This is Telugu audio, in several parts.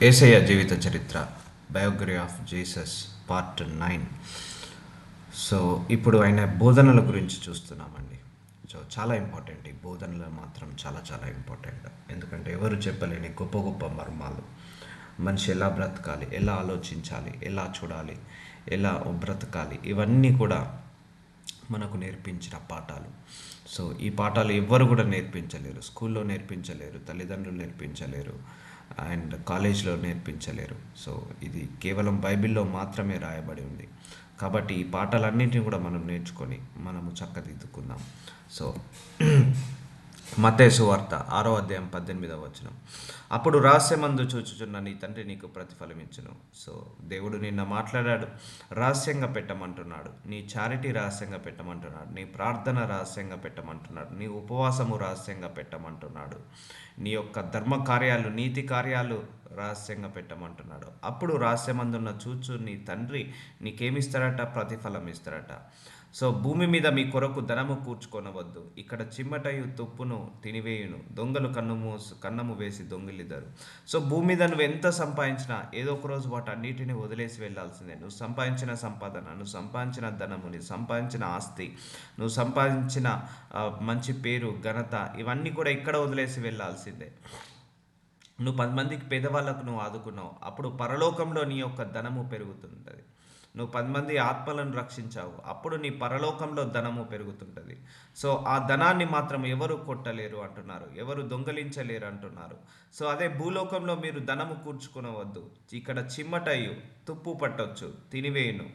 యేసయ్య జీవిత చరిత్ర, biography of Jesus part 9. So ఇప్పుడు ఆయన బోధనల గురించి చూస్తున్నామండి. సో చాలా ఇంపార్టెంట్, ఈ బోధనలు మాత్రం చాలా చాలా ఇంపార్టెంట్. ఎందుకంటే ఎవరు చెప్పలేని గొప్ప గొప్ప మర్మాలు, మనిషి ఎలా బ్రతకాలి, ఎలా ఆలోచించాలి, ఎలా చూడాలి, ఎలా బ్రతకాలి, ఇవన్నీ కూడా మనకు నేర్పించిన పాఠాలు. సో ఈ పాఠాలు ఎవ్వరు కూడా నేర్పించలేరు, స్కూల్లో నేర్పించలేరు, తల్లిదండ్రులు నేర్పించలేరు, అండ్ కాలేజ్లో నేర్పించలేరు. సో ఇది కేవలం బైబిల్లో మాత్రమే రాయబడి ఉంది. కాబట్టి ఈ పాఠాలన్నింటినీ కూడా మనం నేర్చుకొని మనము చక్కదిద్దుకుందాం. సో మత్తయి సువార్త 6 అధ్యాయం 18 వచనం. అప్పుడు రహస్యమందు చూచుచున్న నీ తండ్రి నీకు ప్రతిఫలమిచ్చును. సో దేవుడు నిన్న మాట్లాడాడు, రహస్యంగా పెట్టమంటున్నాడు, నీ చారిటీ రహస్యంగా పెట్టమంటున్నాడు, నీ ప్రార్థన రహస్యంగా పెట్టమంటున్నాడు, నీ ఉపవాసము రహస్యంగా పెట్టమంటున్నాడు, నీ యొక్క ధర్మ కార్యాలు, నీతి కార్యాలు రహస్యంగా పెట్టమంటున్నాడు. అప్పుడు రహస్యమందున్న చూచు నీ తండ్రి నీకేమిస్తాడట? ప్రతిఫలం ఇస్తాడట. సో భూమి మీద మీ కొరకు ధనము కూర్చుకొనవద్దు, ఇక్కడ చిమ్మటయు తుప్పును తినివేయును, దొంగలు కన్నము వేసి దొంగిలిద్దరు. సో భూమి మీద నువ్వు ఎంత సంపాదించినా ఏదో ఒక రోజు వాటి అన్నిటిని వదిలేసి వెళ్ళాల్సిందే. నువ్వు సంపాదించిన సంపాదన, నువ్వు సంపాదించిన ధనము, నువ్వు సంపాదించిన ఆస్తి, నువ్వు సంపాదించిన మంచి పేరు, ఘనత, ఇవన్నీ కూడా ఇక్కడ వదిలేసి వెళ్ళాల్సిందే. నువ్వు 10 మందికి పేదవాళ్ళకు నువ్వు ఆదుకున్నావు, అప్పుడు పరలోకంలో నీ యొక్క ధనము పెరుగుతుంటుంది. నువ్వు 10 మంది ఆత్మలను రక్షించావు, అప్పుడు నీ పరలోకంలో ధనము పెరుగుతుంటుంది. సో ఆ ధనాన్ని మాత్రం ఎవరు కొట్టలేరు అంటున్నారు, ఎవరు దొంగలించలేరు అంటున్నారు. సో అదే భూలోకంలో మీరు ధనము కూర్చుకునవద్దు, ఇక్కడ చిమ్మటయ్యు తుప్పు పట్టొచ్చు, తినివేయును,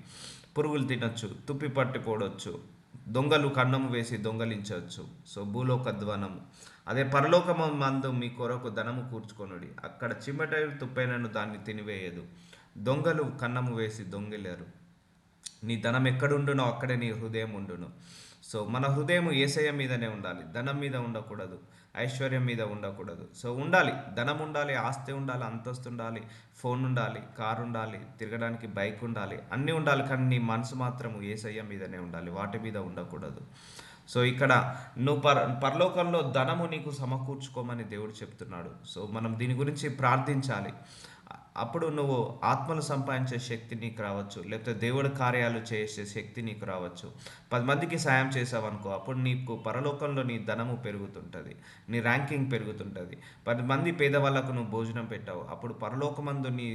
పురుగులు తినొచ్చు, తుప్పి పట్టిపోడొచ్చు, దొంగలు కన్నము వేసి దొంగలించవచ్చు. సో భూలోక ధ్వనము. అదే పరలోకము మందు మీ కొరకు ధనము కూర్చుకొనుడి, అక్కడ చిమ్మట తుప్పైనను దాన్ని తినివేయదు, దొంగలు కన్నము వేసి దొంగిలేరు. నీ ధనం ఎక్కడుండునో అక్కడే నీ హృదయం ఉండును. సో మన హృదయం యేసయ్య మీదనే ఉండాలి, ధనం మీద ఉండకూడదు, ఐశ్వర్యం మీద ఉండకూడదు. సో ఉండాలి, ధనం ఉండాలి, ఆస్తి ఉండాలి, అంతస్తు ఉండాలి, ఫోన్ ఉండాలి, కారు ఉండాలి, తిరగడానికి బైక్ ఉండాలి, అన్నీ ఉండాలి. కానీ నీ మనసు మాత్రం యేసయ్య మీదనే ఉండాలి, వాటి మీద ఉండకూడదు. సో ఇక్కడ నువ్వు పరలోకంలో ధనము నీకు సమకూర్చుకోమని దేవుడు చెప్తున్నాడు. సో మనం దీని గురించి ప్రార్థించాలి. అప్పుడు నువ్వు ఆత్మలు సంపాదించే శక్తి నీకు రావచ్చు, లేకపోతే దేవుడి కార్యాలు చేసే శక్తి నీకు రావచ్చు. 10 మందికి సాయం చేసావు అనుకో, అప్పుడు నీకు పరలోకంలో నీ ధనము పెరుగుతుంటుంది, నీ ర్యాంకింగ్ పెరుగుతుంటుంది. 10 మంది పేదవాళ్ళకు నువ్వు భోజనం పెట్టావు, అప్పుడు పరలోకమందు నీ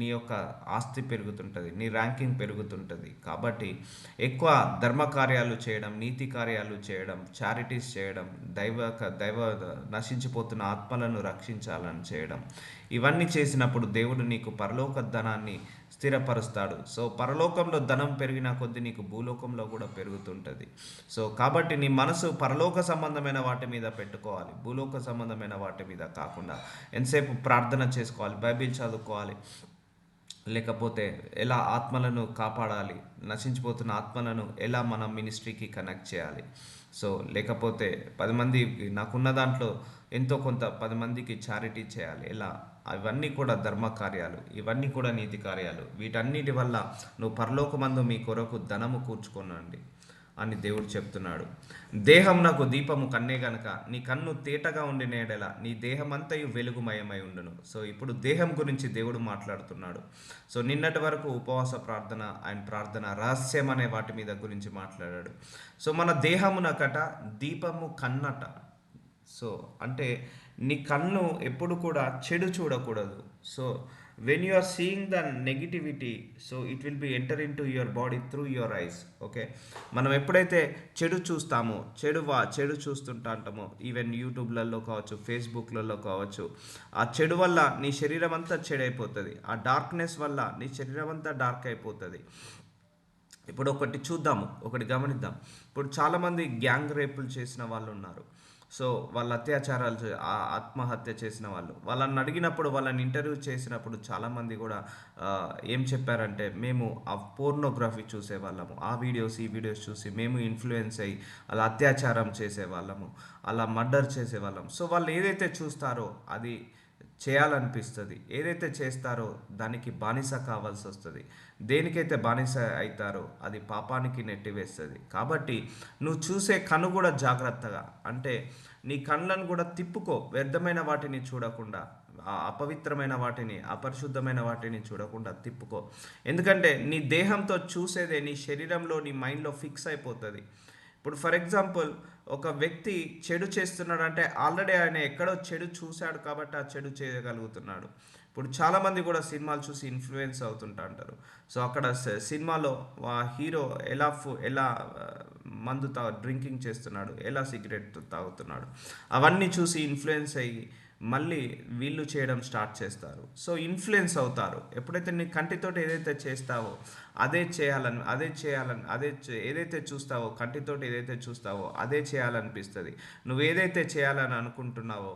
నీ యొక్క ఆస్తి పెరుగుతుంటుంది, నీ ర్యాంకింగ్ పెరుగుతుంటుంది. కాబట్టి ఎక్కువ ధర్మ కార్యాలు చేయడం, నీతి కార్యాలు చేయడం, చారిటీస్ చేయడం, దైవ నశించిపోతున్న ఆత్మలను రక్షించాలని చేయడం, ఇవన్నీ చేసినప్పుడు దేవుడు నీకు పరలోక ధనాన్ని స్థిరపరుస్తాడు. సో పరలోకంలో ధనం పెరిగిన కొద్దీ నీకు భూలోకంలో కూడా పెరుగుతుంటుంది. సో కాబట్టి నీ మనసు పరలోక సంబంధమైన వాటి మీద పెట్టుకోవాలి, భూలోక సంబంధమైన వాటి మీద కాకుండా. ఎంతసేపు ప్రార్థన చేసుకోవాలి, బైబిల్ చదువుకోవాలి, లేకపోతే ఎలా ఆత్మలను కాపాడాలి, నశించిపోతున్న ఆత్మలను ఎలా మన మినిస్ట్రీకి కనెక్ట్ చేయాలి. సో లేకపోతే 10 మంది, నాకున్న దాంట్లో ఎంతో కొంత 10 మందికి చారిటీ చేయాలి, ఎలా, అవన్నీ కూడా ధర్మ కార్యాలు, ఇవన్నీ కూడా నీతి కార్యాలు. వీటన్నిటి వల్ల నువ్వు పరలోకమందు మీ కొరకు ధనము కూర్చుకోనండి అని దేవుడు చెప్తున్నాడు. దేహం నాకు దీపము కన్నే గనక నీ కన్ను తేటగా ఉండిన ఎడల నీ దేహమంతయు వెలుగుమయమై ఉండును. సో ఇప్పుడు దేహం గురించి దేవుడు మాట్లాడుతున్నాడు. సో నిన్నటి వరకు ఉపవాస ప్రార్థన, ఆయన ప్రార్థన రహస్యం అనే వాటి మీద గురించి మాట్లాడాడు. సో మన దేహమునకట దీపము కన్నట. సో అంటే నీ కన్ను ఎప్పుడు కూడా చెడు చూడకూడదు. So when you are seeing the negativity, so it will be enter in to your body through your eyes. Okay, మనం ఎప్పుడైతే చెడు చూస్తామో, చెడు చూస్తుంటా అంటామో, ఈవెన్ యూట్యూబ్లలో కావచ్చు, ఫేస్బుక్లలో కావచ్చు, ఆ చెడు వల్ల నీ శరీరం అంతా చెడైపోతుంది, ఆ డార్క్నెస్ వల్ల నీ శరీరం అంతా డార్క్ అయిపోతుంది. ఇప్పుడు ఒకటి చూద్దాము, ఒకటి గమనిద్దాం. ఇప్పుడు చాలామంది గ్యాంగ్ రేపులు చేసిన వాళ్ళు ఉన్నారు. సో వాళ్ళ అత్యాచారాలు ఆత్మహత్య చేసిన వాళ్ళని అడిగినప్పుడు, వాళ్ళని ఇంటర్వ్యూ చేసినప్పుడు చాలామంది కూడా ఏం చెప్పారంటే, మేము ఆ పోర్నోగ్రఫీ చూసేవాళ్ళము, ఆ వీడియోస్ ఈ వీడియోస్ చూసి మేము ఇన్ఫ్లుయెన్స్ అయ్యి అలా అత్యాచారం చేసేవాళ్ళము, అలా మర్డర్ చేసేవాళ్ళం. సో వాళ్ళు ఏదైతే చూస్తారో అది చేయాలనిపిస్తుంది, ఏదైతే చేస్తారో దానికి బానిస కావాల్సి వస్తుంది, దేనికైతే బానిస అవుతారో అది పాపానికి నెట్టివేస్తుంది. కాబట్టి నువ్వు చూసే కన్ను కూడా జాగ్రత్తగా, అంటే నీ కళ్ళను కూడా తిప్పుకో, వ్యర్థమైన వాటిని చూడకుండా. అపవిత్రమైన వాటిని, అపరిశుద్ధమైన వాటిని చూడకుండా తిప్పుకో. ఎందుకంటే నీ దేహంతో చూసేదే నీ శరీరంలో, నీ మైండ్లో ఫిక్స్ అయిపోతుంది. ఇప్పుడు ఫర్ ఎగ్జాంపుల్, ఒక వ్యక్తి చెడు చేస్తున్నాడంటే ఆల్రెడీ ఆయన ఎక్కడో చెడు చూశాడు కాబట్టి ఆ చెడు చేయగలుగుతున్నాడు. ఇప్పుడు చాలామంది కూడా సినిమాలు చూసి ఇన్ఫ్లుయెన్స్ అవుతుంటా అంటారు. సో అక్కడ సినిమాలో ఆ హీరో ఎలా డ్రింకింగ్ చేస్తున్నాడు, ఎలా సిగరెట్ తాగుతున్నాడు, అవన్నీ చూసి ఇన్ఫ్లుయెన్స్ అయ్యి మళ్ళీ వీళ్ళు చేయడం స్టార్ట్ చేస్తారు. సో ఇన్ఫ్లుయెన్స్ అవుతారు. ఎప్పుడైతే నీ కంటితోటి ఏదైతే చేస్తావో ఏదైతే చూస్తావో, కంటితోటి ఏదైతే చూస్తావో అదే చేయాలనిపిస్తుంది. నువ్వు ఏదైతే చేయాలని అనుకుంటున్నావో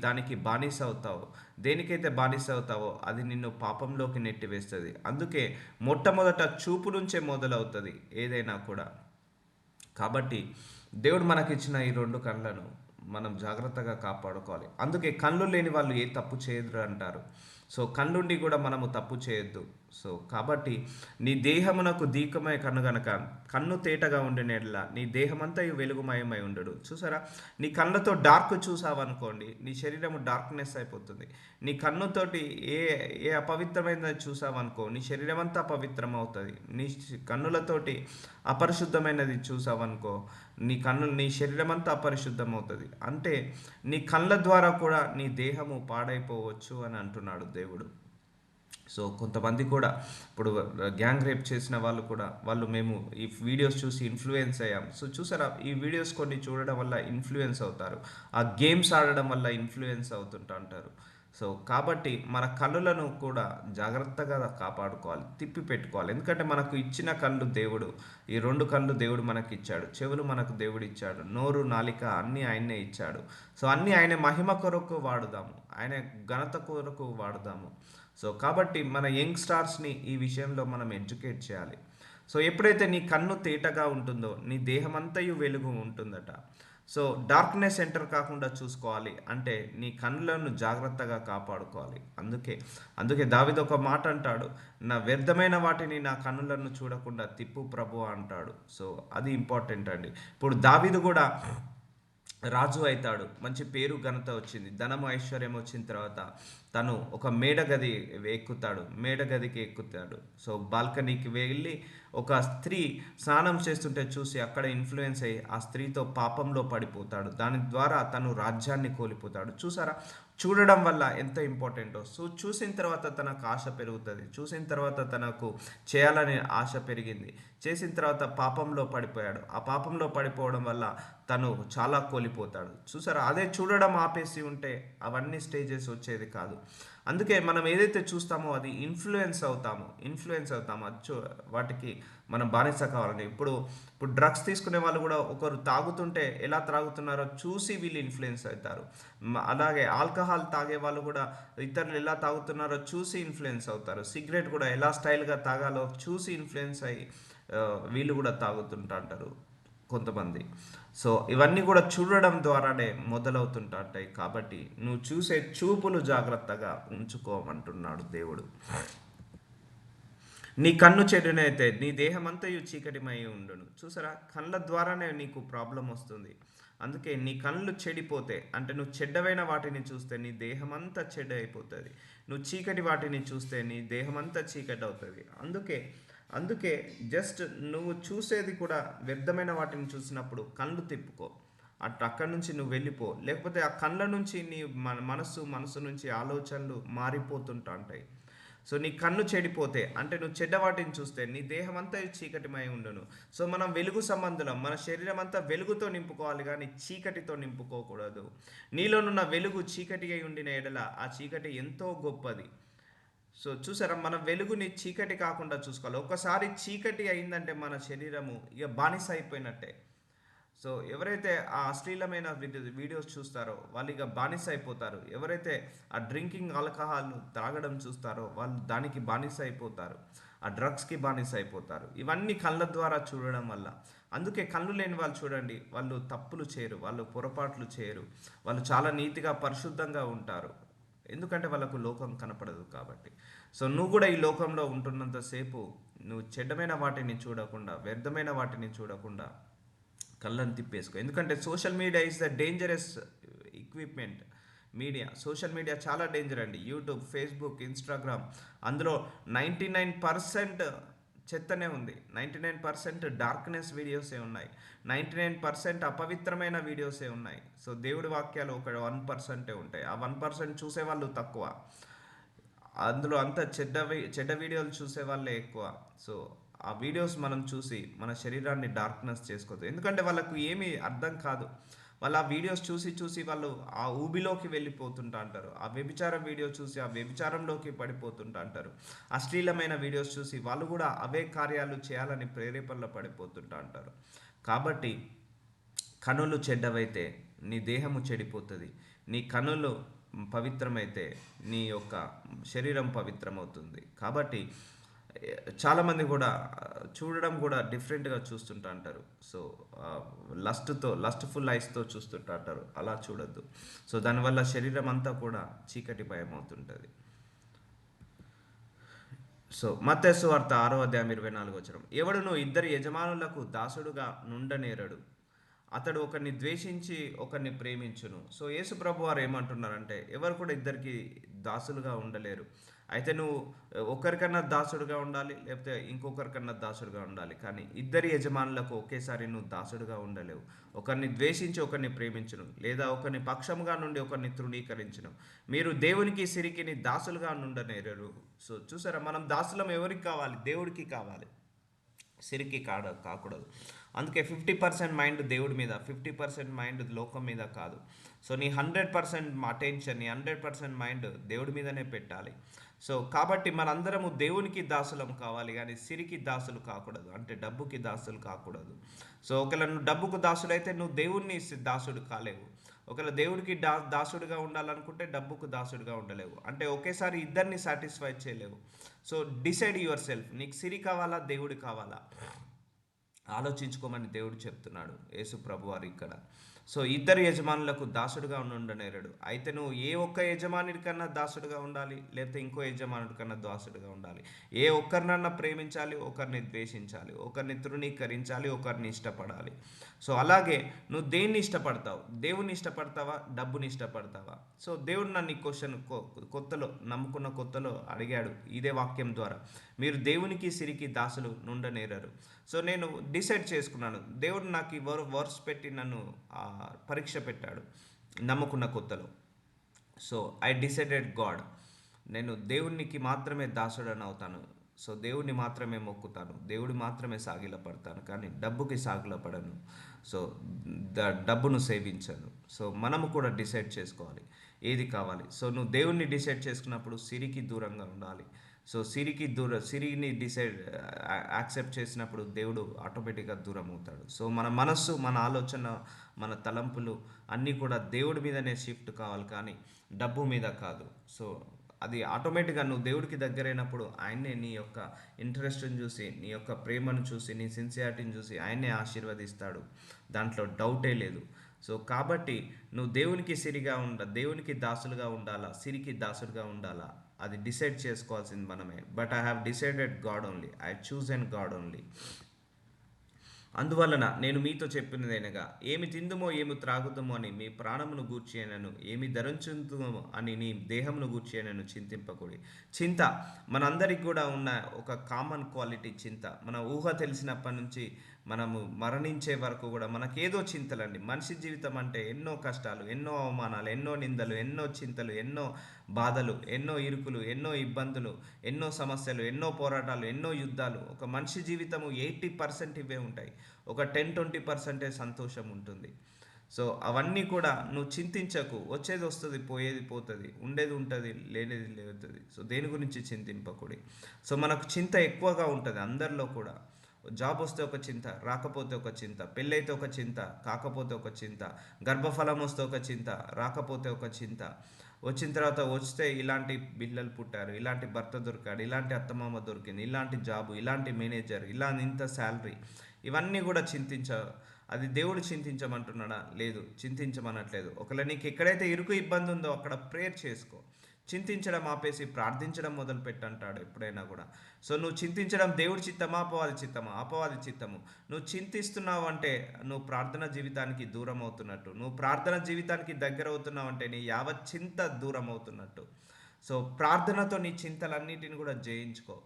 దానికి బానిస అవుతావు. దేనికైతే బానిస అవుతావో అది నిన్ను పాపంలోకి నెట్టివేస్తుంది. అందుకే మొట్టమొదట చూపు నుంచే మొదలవుతుంది ఏదైనా కూడా. కాబట్టి దేవుడు మనకిచ్చిన ఈ రెండు కళ్ళను మనం జాగ్రత్తగా కాపాడుకోవాలి. అందుకే కళ్ళు లేని వాళ్ళు ఏ తప్పు చేయరు అంటారు. సో కళ్ళుండి కూడా మనము తప్పు చేయొద్దు. సో కాబట్టి నీ దేహమునకు దీకమై కన్ను గనక కన్ను తేటగా ఉండినట్లా నీ దేహమంతా వెలుగుమయమై ఉండడు. చూసారా, నీ కళ్ళతో డార్క్ చూసావనుకోండి, నీ శరీరము డార్క్నెస్ అయిపోతుంది. నీ కన్నుతోటి ఏ ఏ అపవిత్రమైనది చూసావనుకో, నీ శరీరం అంతా అపవిత్రం అవుతుంది. నీ కన్నులతోటి అపరిశుద్ధమైనది చూసావనుకో, నీ శరీరం అంతా అపరిశుద్ధం అవుతుంది. అంటే నీ కళ్ళ ద్వారా కూడా నీ దేహము పాడైపోవచ్చు అని అంటున్నాడు దేవుడు. సో కొంతమంది కూడా ఇప్పుడు గ్యాంగ్ రేప్ చేసిన వాళ్ళు కూడా మేము ఈ వీడియోస్ చూసి ఇన్ఫ్లుయెన్స్ అయ్యాం. సో చూసారా, ఈ వీడియోస్ కొన్ని చూడడం వల్ల ఇన్ఫ్లుయెన్స్ అవుతారు, ఆ గేమ్స్ ఆడడం వల్ల ఇన్ఫ్లుయెన్స్ అవుతుంటా అంటారు. సో కాబట్టి మన కళ్ళులను కూడా జాగ్రత్తగా కాపాడుకోవాలి, తిప్పి పెట్టుకోవాలి. ఎందుకంటే మనకు ఇచ్చిన కళ్ళు దేవుడు, ఈ రెండు కళ్ళు దేవుడు మనకి ఇచ్చాడు, చెవులు మనకు దేవుడు ఇచ్చాడు, నోరు, నాలిక అన్నీ ఆయనే ఇచ్చాడు. సో అన్నీ ఆయన మహిమ కొరకు వాడుదాము, ఆయన ఘనత కొరకు వాడుదాము. సో కాబట్టి మన యంగ్ స్టార్స్ని ఈ విషయంలో మనం ఎడ్యుకేట్ చేయాలి. సో ఎప్పుడైతే నీ కన్ను తేటగా ఉంటుందో నీ దేహం అంతయు వెలుగు ఉంటుందట. సో డార్క్నెస్ ఎంటర్ కాకుండా చూసుకోవాలి అంటే నీ కన్నులను జాగ్రత్తగా కాపాడుకోవాలి. అందుకే దావీదు ఒక మాట అంటాడు, నా వ్యర్థమైన వాటిని నా కన్నులను చూడకుండా తిప్పు ప్రభు అంటాడు. సో అది ఇంపార్టెంట్ అండి. ఇప్పుడు దావీదు కూడా రాజు అవుతాడు, మంచి పేరు ఘనత వచ్చింది, ధనము ఐశ్వర్యం వచ్చిన తర్వాత తను ఒక మేడగదికి ఎక్కుతాడు. సో బాల్కనీకి వెళ్ళి ఒక స్త్రీ స్నానం చేస్తుంటే చూసి అక్కడ ఇన్ఫ్లుయెన్స్ అయ్యి ఆ స్త్రీతో పాపంలో పడిపోతాడు. దాని ద్వారా తను రాజ్యాన్ని కోల్పోతాడు. చూసారా, చూడడం వల్ల ఎంత ఇంపార్టెంటో. సో చూసిన తర్వాత తనకు ఆశ పెరుగుతుంది, చూసిన తర్వాత తనకు చేయాలనే ఆశ పెరిగింది, చేసిన తర్వాత పాపంలో పడిపోయాడు. ఆ పాపంలో పడిపోవడం వల్ల తను చాలా కోల్పోతాడు. చూసారా, అదే చూడడం ఆపేసి ఉంటే అవన్నీ స్టేజెస్ వచ్చేది కాదు. అందుకే మనం ఏదైతే చూస్తామో అది ఇన్ఫ్లుయెన్స్ అవుతాము. వాటికి మనం బానిస కావాలండి. ఇప్పుడు డ్రగ్స్ తీసుకునే వాళ్ళు కూడా ఒకరు తాగుతుంటే ఎలా తాగుతున్నారో చూసి వీళ్ళు ఇన్ఫ్లుయెన్స్ అవుతారు. అలాగే ఆల్కహాల్ తాగే వాళ్ళు కూడా ఇతరులు ఎలా తాగుతున్నారో చూసి ఇన్ఫ్లుయెన్స్ అవుతారు. సిగరెట్ కూడా ఎలా స్టైల్గా తాగాలో చూసి ఇన్ఫ్లుయెన్స్ అయ్యి వీళ్ళు కూడా తాగుతుంటారు కొంతమంది. సో ఇవన్నీ కూడా చూడడం ద్వారానే మొదలవుతుంటాయి. కాబట్టి నువ్వు చూసే చూపులు జాగ్రత్తగా ఉంచుకోమంటున్నాడు దేవుడు. నీ కన్ను చెడునైతే నీ దేహమంతయు చీకటిమై ఉండును. చూసారా, కళ్ళ ద్వారానే నీకు ప్రాబ్లం వస్తుంది. అందుకే నీ కళ్ళు చెడిపోతే, అంటే నువ్వు చెడ్డవైన వాటిని చూస్తే నీ దేహమంతా చెడ్డ అయిపోతుంది. నువ్వు చీకటి వాటిని చూస్తే నీ దేహమంతా చీకటి అవుతుంది. అందుకే జస్ట్ నువ్వు చూసేది కూడా వ్యర్థమైన వాటిని చూసినప్పుడు కళ్ళు తిప్పుకో, అక్కడి నుంచి నువ్వు వెళ్ళిపో. లేకపోతే ఆ కళ్ళ నుంచి నీ మనసు నుంచి ఆలోచనలు మారిపోతుంటా ఉంటాయి. సో నీ కన్ను చెడిపోతే, అంటే నువ్వు చెడ్డవాటిని చూస్తే నీ దేహం అంతా చీకటిమై ఉండును. సో మనం వెలుగు సంబంధులం, మన శరీరం అంతా వెలుగుతో నింపుకోవాలి కానీ చీకటితో నింపుకోకూడదు. నీలోనున్న వెలుగు చీకటి అయి ఉండిన ఎడల ఆ చీకటి ఎంతో గొప్పది. సో చూసారా, మన వెలుగుని చీకటి కాకుండా చూసుకోవాలి. ఒకసారి చీకటి అయిందంటే మన శరీరము ఇక బానిస అయిపోయినట్టే. సో ఎవరైతే ఆ అశ్లీలమైన వీడియోస్ చూస్తారో వాళ్ళు ఇక బానిస అయిపోతారు. ఎవరైతే ఆ డ్రింకింగ్, ఆల్కహాల్ తాగడం చూస్తారో వాళ్ళు దానికి బానిస అయిపోతారు, ఆ డ్రగ్స్కి బానిస అయిపోతారు. ఇవన్నీ కళ్ళ ద్వారా చూడడం వల్ల. అందుకే కళ్ళు లేని వాళ్ళు చూడండి, వాళ్ళు తప్పులు చేయరు, వాళ్ళు పొరపాట్లు చేయరు, వాళ్ళు చాలా నీతిగా పరిశుద్ధంగా ఉంటారు. ఎందుకంటే వాళ్ళకు లోకం కనపడదు కాబట్టి. సో నువ్వు కూడా ఈ లోకంలో ఉంటున్నంతసేపు నువ్వు చెడ్డమైన వాటిని చూడకుండా, వ్యర్థమైన వాటిని చూడకుండా కళ్ళని తిప్పేసుకో. ఎందుకంటే social media is the dangerous equipment. Social media చాలా డేంజర్ అండి. యూట్యూబ్, ఫేస్బుక్, ఇన్స్టాగ్రామ్, అందులో 99% చెత్తనే ఉంది. 99% డార్క్నెస్ వీడియోసే ఉన్నాయి. 99% అపవిత్రమైన వీడియోసే ఉన్నాయి. సో దేవుడి వాక్యాలు ఒక 1% ఉంటాయి. ఆ 1% చూసేవాళ్ళు తక్కువ. అందులో అంతా చెడ్డ వీడియోలు చూసే వాళ్ళే ఎక్కువ. సో ఆ వీడియోస్ మనం చూసి మన శరీరాన్ని డార్క్నెస్ చేసుకోవద్దు. ఎందుకంటే వాళ్ళకు ఏమీ అర్థం కాదు. వాళ్ళు ఆ వీడియోస్ చూసి చూసి వాళ్ళు ఆ ఊబిలోకి వెళ్ళిపోతుంటా అంటారు. ఆ వ్యభిచార వీడియో చూసి ఆ వ్యభిచారంలోకి పడిపోతుంటా అంటారు. అశ్లీలమైన వీడియోస్ చూసి వాళ్ళు కూడా అవే కార్యాలు చేయాలని ప్రేరేపణలో పడిపోతుంటా అంటారు. కాబట్టి కనులు చెడ్డవైతే నీ దేహము చెడిపోతుంది. నీ కనులు పవిత్రమైతే నీ యొక్క శరీరం పవిత్రమవుతుంది. కాబట్టి చాలామంది కూడా చూడడం కూడా డిఫరెంట్గా చూస్తుంటా అంటారు. సో లస్ట్ఫుల్ ఐస్తో చూస్తుంటా అంటారు. అలా చూడొద్దు. సో దానివల్ల శరీరం అంతా కూడా చీకటి భయం అవుతుంటుంది. సో మత్తయి సువార్త 6:24 ఎవడును ఇద్దరు యజమానులకు దాసుడుగా నుండనేరడు. అతడు ఒకరిని ద్వేషించి ఒకరిని ప్రేమించును. సో యేసు ప్రభు వారు ఏమంటున్నారంటే ఎవరు కూడా ఇద్దరికి దాసులుగా ఉండలేరు. అయితే నువ్వు ఒకరికన్నా దాసుడుగా ఉండాలి, లేకపోతే ఇంకొకరికన్నా దాసుడుగా ఉండాలి. కానీ ఇద్దరి యజమానులకు ఒకేసారి నువ్వు దాసుడుగా ఉండలేవు. ఒకరిని ద్వేషించి ఒకరిని ప్రేమించును, లేదా ఒకరిని పక్షముగా నుండి ఒకరిని తృణీకరించును. మీరు దేవునికి సిరికిని దాసులుగా నుండనేరరు. సో చూసారా, మనం దాసులం ఎవరికి కావాలి? దేవుడికి కావాలి, సిరికి కాకూడదు. అందుకే 50% మైండ్ దేవుడి మీద, 50% మైండ్ లోకం మీద కాదు. సో నీ 100% అటెన్షన్, నీ 100% మైండ్ దేవుడి మీదనే పెట్టాలి. సో కాబట్టి మనందరము దేవునికి దాసులం కావాలి, కానీ సిరికి దాసులు కాకూడదు, అంటే డబ్బుకి దాసులు కాకూడదు. సో ఒకవేళ నువ్వు డబ్బుకు దాసుడైతే నువ్వు దేవుడిని దాసుడు కాలేవు. ఒకవేళ దేవుడికి దాసుడుగా ఉండాలనుకుంటే డబ్బుకు దాసుడుగా ఉండలేవు. అంటే ఒకేసారి ఇద్దరిని సాటిస్ఫై చేయలేవు. So decide your self. నీకు సిరి కావాలా, దేవుడు కావాలా, ఆలోచించుకోమని దేవుడు చెప్తున్నాడు, యేసు ప్రభువారు ఇక్కడ. సో ఇద్దరు యజమానులకు దాసుడుగా ఉండనేరడు. అయితే నువ్వు ఏ ఒక్క యజమానుడికన్నా దాసుడుగా ఉండాలి, లేకపోతే ఇంకో యజమానుడికన్నా దాసుడుగా ఉండాలి. ఏ ఒక్కరినన్నా ప్రేమించాలి, ఒకరిని ద్వేషించాలి, ఒకరిని తృణీకరించాలి, ఒకరిని ఇష్టపడాలి. సో అలాగే నువ్వు దేన్ని ఇష్టపడతావు? దేవుని ఇష్టపడతావా, డబ్బుని ఇష్టపడతావా? సో దేవుడు నన్ను ఈ క్వశ్చన్ నమ్ముకున్న కొత్తలో అడిగాడు ఇదే వాక్యం ద్వారా. మీరు దేవునికి సిరికి దాసులు నుండనేరరు. సో నేను డిసైడ్ చేసుకున్నాను. దేవుడు నాకు ఈ వర్స్ పెట్టి నన్ను పరీక్ష పెట్టాడు నమ్ముకున్న కొత్తలో. సో ఐ డిసైడెడ్ గాడ్, నేను దేవునికి మాత్రమే దాసుడని అవుతాను. సో దేవుడిని మాత్రమే మొక్కుతాను, దేవుడి మాత్రమే సాగిలపడతాను, కానీ డబ్బుకి సాగిలపడను. సో డబ్బును సేవించను. సో మనము కూడా డిసైడ్ చేసుకోవాలి ఏది కావాలి. సో నువ్వు దేవుడిని డిసైడ్ చేసుకున్నప్పుడు సిరికి దూరంగా ఉండాలి. సో సిరిని యాక్సెప్ట్ చేసినప్పుడు దేవుడు ఆటోమేటిక్గా దూరం అవుతాడు. సో మన మనస్సు, మన ఆలోచన, మన తలంపులు అన్నీ కూడా దేవుడి మీదనే షిఫ్ట్ కావాలి, కానీ డబ్బు మీద కాదు. సో అది ఆటోమేటిక్గా నువ్వు దేవుడికి దగ్గరైనప్పుడు ఆయన్నే నీ యొక్క ఇంట్రెస్ట్ని చూసి, నీ యొక్క ప్రేమను చూసి, నీ సిన్సియారిటీని చూసి ఆయన్నే ఆశీర్వదిస్తాడు. దాంట్లో డౌటే లేదు. సో కాబట్టి నువ్వు దేవునికి దాసులుగా ఉండాలా, సిరికి దాసులుగా ఉండాలా, అది డిసైడ్ చేసుకోవాల్సింది మనమే. But I have decided God only, I choose and God only. అందువలన నేను మీతో చెప్పినదైనగా, ఏమి తిందుమో ఏమి త్రాగుదమో అని మీ ప్రాణమును గూర్చినను, ఏమి ధరించుదుమో అని నీ దేహమును గూర్చినను చింతింపకూడి. చింత మనందరికి కూడా ఉన్న ఒక కామన్ క్వాలిటీ చింత. మన ఊహ తెలిసినప్పటి నుంచి మనము మరణించే వరకు కూడా మనకేదో చింతలండి. మనిషి జీవితం అంటే ఎన్నో కష్టాలు, ఎన్నో అవమానాలు, ఎన్నో నిందలు, ఎన్నో చింతలు, ఎన్నో బాధలు, ఎన్నో ఇరుకులు, ఎన్నో ఇబ్బందులు, ఎన్నో సమస్యలు, ఎన్నో పోరాటాలు, ఎన్నో యుద్ధాలు. ఒక మనిషి జీవితము 80% ఇవే ఉంటాయి. ఒక 10-20% సంతోషం ఉంటుంది. సో అవన్నీ కూడా నువ్వు చింతించకు. వచ్చేది వస్తుంది, పోయేది పోతుంది, ఉండేది ఉంటుంది, లేనిది లేవుతుంది. సో దేని గురించి చింతింపకూడి. సో మనకు చింత ఎక్కువగా ఉంటుంది అందరిలో కూడా. జాబ్ వస్తే ఒక చింత, రాకపోతే ఒక చింత, పెళ్ళైతే ఒక చింత, కాకపోతే ఒక చింత, గర్భఫలం వస్తే ఒక చింత, రాకపోతే ఒక చింత, వచ్చిన తర్వాత వస్తే ఇలాంటి పిల్లలు పుట్టారు, ఇలాంటి భర్త దొరికాడు, ఇలాంటి అత్తమామ దొరికింది, ఇలాంటి జాబు, ఇలాంటి మేనేజర్, ఇంత శాలరీ, ఇవన్నీ కూడా అది దేవుడు చింతించమంటున్నాడా? లేదు, చింతించమనట్లేదు. ఒకవేళ నీకు ఎక్కడైతే ఇరుకు ఇబ్బంది ఉందో అక్కడ ప్రేయర్ చేసుకో. చింతించడం ఆపేసి ప్రార్థించడం మొదలు పెట్టంటాడు ఎప్పుడైనా కూడా. సో నువ్వు చింతించడం దేవుడి చిత్తమా అపవాది చిత్తమా? అపవాది చిత్తము. నువ్వు చింతిస్తున్నావు అంటే నువ్వు ప్రార్థన జీవితానికి దూరం అవుతున్నట్టు. నువ్వు ప్రార్థన జీవితానికి దగ్గర అవుతున్నావు అంటే నీ యావత్ చింత దూరం అవుతున్నట్టు. సో ప్రార్థనతో నీ చింతలన్నిటిని కూడా జయించుకో.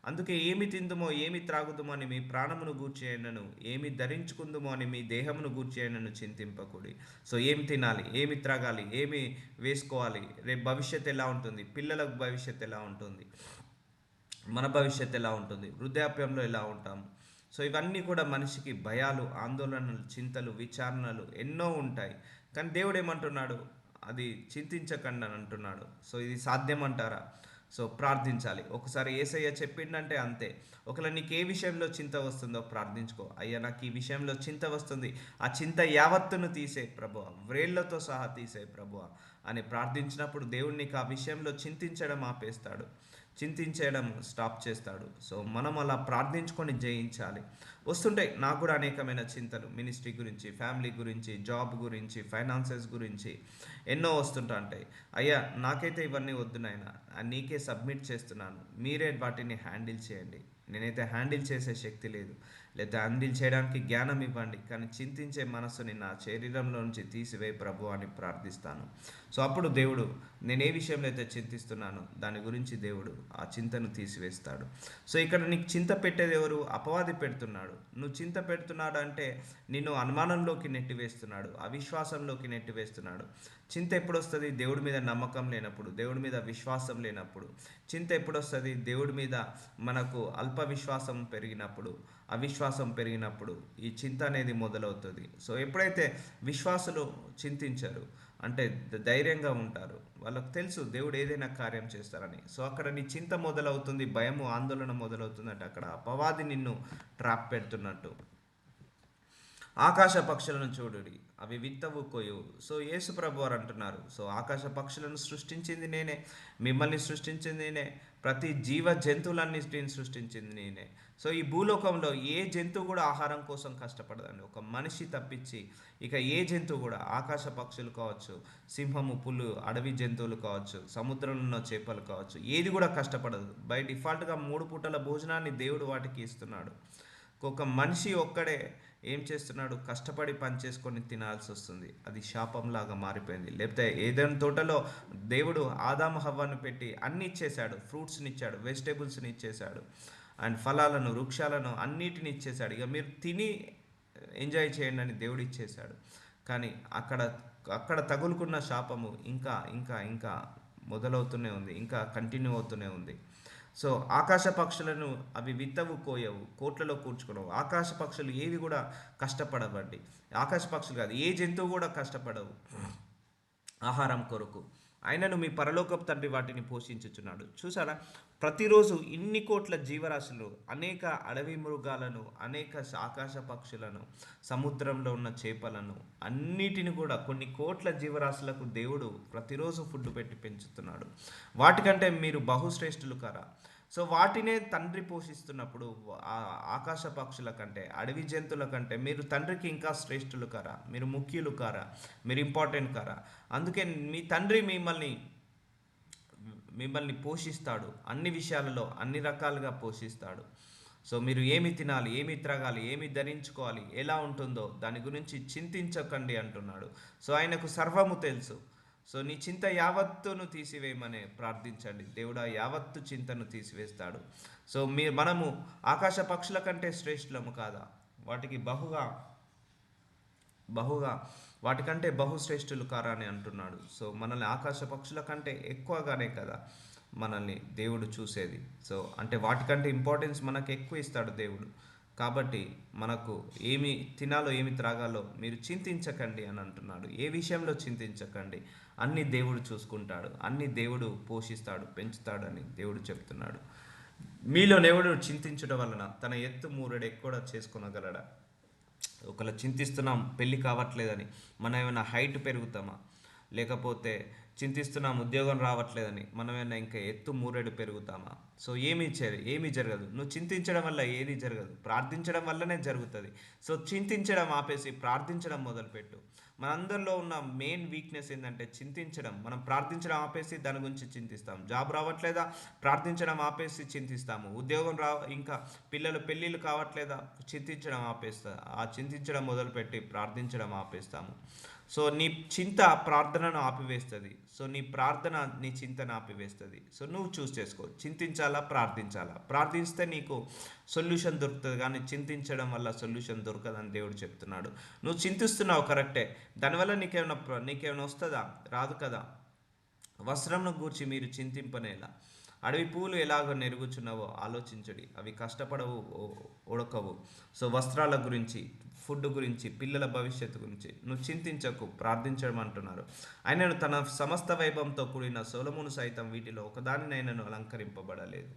అందుకే ఏమి తిందుమో ఏమి త్రాగుదుమో అని మీ ప్రాణమును గూర్చేయనను, ఏమి ధరించుకుందుమో అని మీ దేహమును గూర్చేయనను చింతింపకుడి. సో ఏమి తినాలి, ఏమి త్రాగాలి, ఏమి వేసుకోవాలి, రేపు భవిష్యత్తు ఎలా ఉంటుంది, పిల్లలకు భవిష్యత్తు ఎలా ఉంటుంది, మన భవిష్యత్తు ఎలా ఉంటుంది, వృద్ధాప్యంలో ఎలా ఉంటాము. సో ఇవన్నీ కూడా మనిషికి భయాలు, ఆందోళనలు, చింతలు, విచారణలు ఎన్నో ఉంటాయి. కానీ దేవుడు ఏమంటున్నాడు? అది చింతించకండి అని అంటున్నాడు. సో ఇది సాధ్యం అంటారా? సో ప్రార్థించాలి. ఒకసారి యేసయ్య చెప్పిండంటే అంతే. ఒకవేళ నీకు ఏ విషయంలో చింత వస్తుందో ప్రార్థించుకో. అయ్యా నాకు ఈ విషయంలో చింత వస్తుంది, ఆ చింత యావత్తును తీసే ప్రభువా, వ్రేళ్లతో సహా తీసే ప్రభువా అని ప్రార్థించినప్పుడు దేవుడు నీకు ఆ విషయంలో చింతించడం ఆపేస్తాడు, చింతించడం స్టాప్ చేస్తాడు. సో మనం అలా ప్రార్థించుకొని జయించాలి. వస్తుంటాయి నాకు కూడా అనేకమైన చింతలు, మినిస్ట్రీ గురించి, ఫ్యామిలీ గురించి, జాబ్ గురించి, ఫైనాన్సెస్ గురించి ఎన్నో వస్తుంటా ఉంటాయి. అయ్యా నాకైతే ఇవన్నీ వద్దు నాయనా, నీకే సబ్మిట్ చేస్తున్నాను, మీరే వాటిని హ్యాండిల్ చేయండి. నేనైతే హ్యాండిల్ చేసే శక్తి లేదు, లేదా హ్యాండిల్ చేయడానికి జ్ఞానం ఇవ్వండి, కానీ చింతించే మనస్సుని నా శరీరంలో నుంచి తీసివేయి ప్రభు అని ప్రార్థిస్తాను. సో అప్పుడు దేవుడు నేను ఏ విషయంలో అయితే చింతిస్తున్నానో దాని గురించి దేవుడు ఆ చింతను తీసివేస్తాడు. సో ఇక్కడ నీకు చింత పెట్టేది ఎవరు? అపవాది పెడుతున్నాడు. నువ్వు చింత పెడుతున్నాడు అంటే నిన్ను అనుమానంలోకి నెట్టివేస్తున్నాడు, అవిశ్వాసంలోకి నెట్టివేస్తున్నాడు. చింత ఎప్పుడు వస్తుంది? దేవుడి మీద నమ్మకం లేనప్పుడు, దేవుడి మీద విశ్వాసం లేనప్పుడు. చింత ఎప్పుడు వస్తుంది? దేవుడి మీద మనకు అల్ప విశ్వాసం పెరిగినప్పుడు, అవిశ్వాసం పెరిగినప్పుడు ఈ చింత అనేది మొదలవుతుంది. సో ఎప్పుడైతే విశ్వాసులు చింతించరు అంటే ధైర్యంగా ఉంటారు, వాళ్ళకు తెలుసు దేవుడు ఏదైనా కార్యం చేస్తారని. సో అక్కడ నీ చింత మొదలవుతుంది, భయము, ఆందోళన మొదలవుతుంది. అంటే అక్కడ అపవాది నిన్ను ట్రాప్ పెడుతున్నట్టు. ఆకాశ పక్షులను చూడుడి, అవి విత్తవు కొయ్యవు. సో యేసు ప్రభు వారు అంటున్నారు, సో ఆకాశ పక్షులను సృష్టించింది నేనే, మిమ్మల్ని సృష్టించింది నేనే, ప్రతి జీవ జంతువులన్నిటిని సృష్టించింది నేనే. సో ఈ భూలోకంలో ఏ జంతువు కూడా ఆహారం కోసం కష్టపడదండి, ఒక మనిషి తప్పించి. ఇక ఏ జంతువు కూడా, ఆకాశ పక్షులు కావచ్చు, సింహము, పులు, అడవి జంతువులు కావచ్చు, సముద్రంలో ఉన్న చేపలు కావచ్చు, ఏది కూడా కష్టపడదు. బై డిఫాల్ట్గా 3 పూటల భోజనాన్ని దేవుడు వాటికి ఇస్తున్నాడు. ఒక మనిషి ఒక్కడే ఏం చేస్తున్నాడు? కష్టపడి పని చేసుకొని తినాల్సి వస్తుంది. అది శాపంలాగా మారిపోయింది. లేకపోతే ఏదైనా తోటలో దేవుడు ఆదాము హవ్వను పెట్టి అన్ని ఇచ్చేశాడు, ఫ్రూట్స్ని ఇచ్చాడు, వెజిటేబుల్స్ని ఇచ్చేశాడు, అండ్ ఫలాలను, వృక్షాలను అన్నిటిని ఇచ్చేశాడు. ఇక మీరు తిని ఎంజాయ్ చేయండి అని దేవుడు ఇచ్చేశాడు. కానీ అక్కడ అక్కడ తగులుకున్న శాపము ఇంకా ఇంకా ఇంకా మొదలవుతూనే ఉంది, ఇంకా కంటిన్యూ అవుతూనే ఉంది. సో ఆకాశ పక్షులను అవి విత్తవు కోయవు, కోట్లలో కూర్చుకోవవు. ఆకాశ పక్షులు ఏవి కూడా కష్టపడవండి. ఆకాశ పక్షులు కాదు, ఏ జంతువు కూడా కష్టపడవు ఆహారం కొరకు, ఆయనను మీ పరలోకపు తండ్రి వాటిని పోషించుచున్నాడు. చూసారా, ప్రతిరోజు ఇన్ని కోట్ల జీవరాశులు, అనేక అడవి మృగాలను, అనేక ఆకాశ పక్షులను, సముద్రంలో ఉన్న చేపలను అన్నిటిని కూడా, కొన్ని కోట్ల జీవరాశులకు దేవుడు ప్రతిరోజు ఫుడ్ పెట్టి పెంచుతున్నాడు. వాటికంటే మీరు బహుశ్రేష్ఠులు కారా? సో వాటినే తండ్రి పోషిస్తున్నప్పుడు ఆకాశ పక్షుల కంటే, అడవి జంతువుల కంటే మీరు తండ్రికి ఇంకా శ్రేష్ఠులు కారా? మీరు ముఖ్యులు కారా? మీరు ఇంపార్టెంట్ కారా? అందుకే మీ తండ్రి మిమ్మల్ని పోషిస్తాడు, అన్ని విషయాలలో అన్ని రకాలుగా పోషిస్తాడు. సో మీరు ఏమి తినాలి, ఏమి త్రాగాలి, ఏమి ధరించుకోవాలి, ఎలా ఉంటుందో దాని గురించి చింతించకండి అంటున్నాడు. సో ఆయనకు సర్వము తెలుసు. సో నీ చింత యావత్తును తీసివేయమని ప్రార్థించండి, దేవుడు ఆ యావత్తు చింతను తీసివేస్తాడు. సో మనము ఆకాశ పక్షుల కంటే శ్రేష్ఠులము కాదా? వాటికి బహుగా వాటికంటే బహుశ్రేష్ఠులు కారా అని అంటున్నాడు. సో మనల్ని ఆకాశ పక్షుల కంటే ఎక్కువగానే కదా మనల్ని దేవుడు చూసేది. సో అంటే వాటికంటే ఇంపార్టెన్స్ మనకు ఎక్కువ ఇస్తాడు దేవుడు. కాబట్టి మనకు ఏమి తినాలో, ఏమి త్రాగాలో మీరు చింతించకండి అని అంటున్నాడు. ఏ విషయంలో చింతించకండి, అన్ని దేవుడు చూసుకుంటాడు, అన్ని దేవుడు పోషిస్తాడు, పెంచుతాడని దేవుడు చెప్తున్నాడు. మీలో దేవుడు చింతించడం వలన తన ఎత్తు మూరెడు ఎక్కువ చేసుకొనగలడా? ఒకవేళ చింతిస్తున్నాం పెళ్ళి కావట్లేదని, మనం ఏమైనా హైట్ పెరుగుతామా, లేకపోతే చింతిస్తున్నాం ఉద్యోగం రావట్లేదని, మనమేమైనా ఇంకా ఎత్తు మూరెడు పెరుగుతామా? సో ఏమీ జరగదు. నువ్వు చింతించడం వల్ల ఏది జరగదు, ప్రార్థించడం వల్లనే జరుగుతుంది. సో చింతించడం ఆపేసి ప్రార్థించడం మొదలుపెట్టు. మనందరిలో ఉన్న మెయిన్ వీక్నెస్ ఏంటంటే చింతించడం. మనం ప్రార్థించడం ఆపేసి దాని గురించి చింతిస్తాం. జాబ్ రావట్లేదా, ప్రార్థించడం ఆపేసి చింతిస్తాము. ఉద్యోగం ఇంకా పిల్లలు పెళ్ళిళ్ళు కావట్లేదా, చింతించడం ఆపేస్తా, ఆ చింతించడం మొదలుపెట్టి ప్రార్థించడం ఆపేస్తాము. సో నీ చింత ప్రార్థనను ఆపివేస్తుంది. సో నీ ప్రార్థన నీ చింతను ఆపివేస్తుంది. సో నువ్వు చూస్ చేసుకో, చింతించాలా ప్రార్థించాలా. ప్రార్థిస్తే నీకు సొల్యూషన్ దొరుకుతుంది, కానీ చింతించడం వల్ల సొల్యూషన్ దొరకదని దేవుడు చెప్తున్నాడు. నువ్వు చింతిస్తున్నావు కరెక్టే, దానివల్ల నీకేమైనా వస్తుందా? రాదు కదా. వస్త్రంను గూర్చి మీరు చింతింపనేలా, అడవి పూలు ఎలాగ నెరుగుచున్నావో ఆలోచించడి, అవి కష్టపడవు, ఉడకవు. సో వస్త్రాల గురించి, ఫుడ్ గురించి, పిల్లల భవిష్యత్తు గురించి నువ్వు చింతించకు, ప్రార్థించడం అంటున్నారు. ఆయనను తన సమస్త వైభవంతో కూడిన సొలొమోను సైతం వీటిలో ఒకదానినైనను అలంకరింపబడలేదు.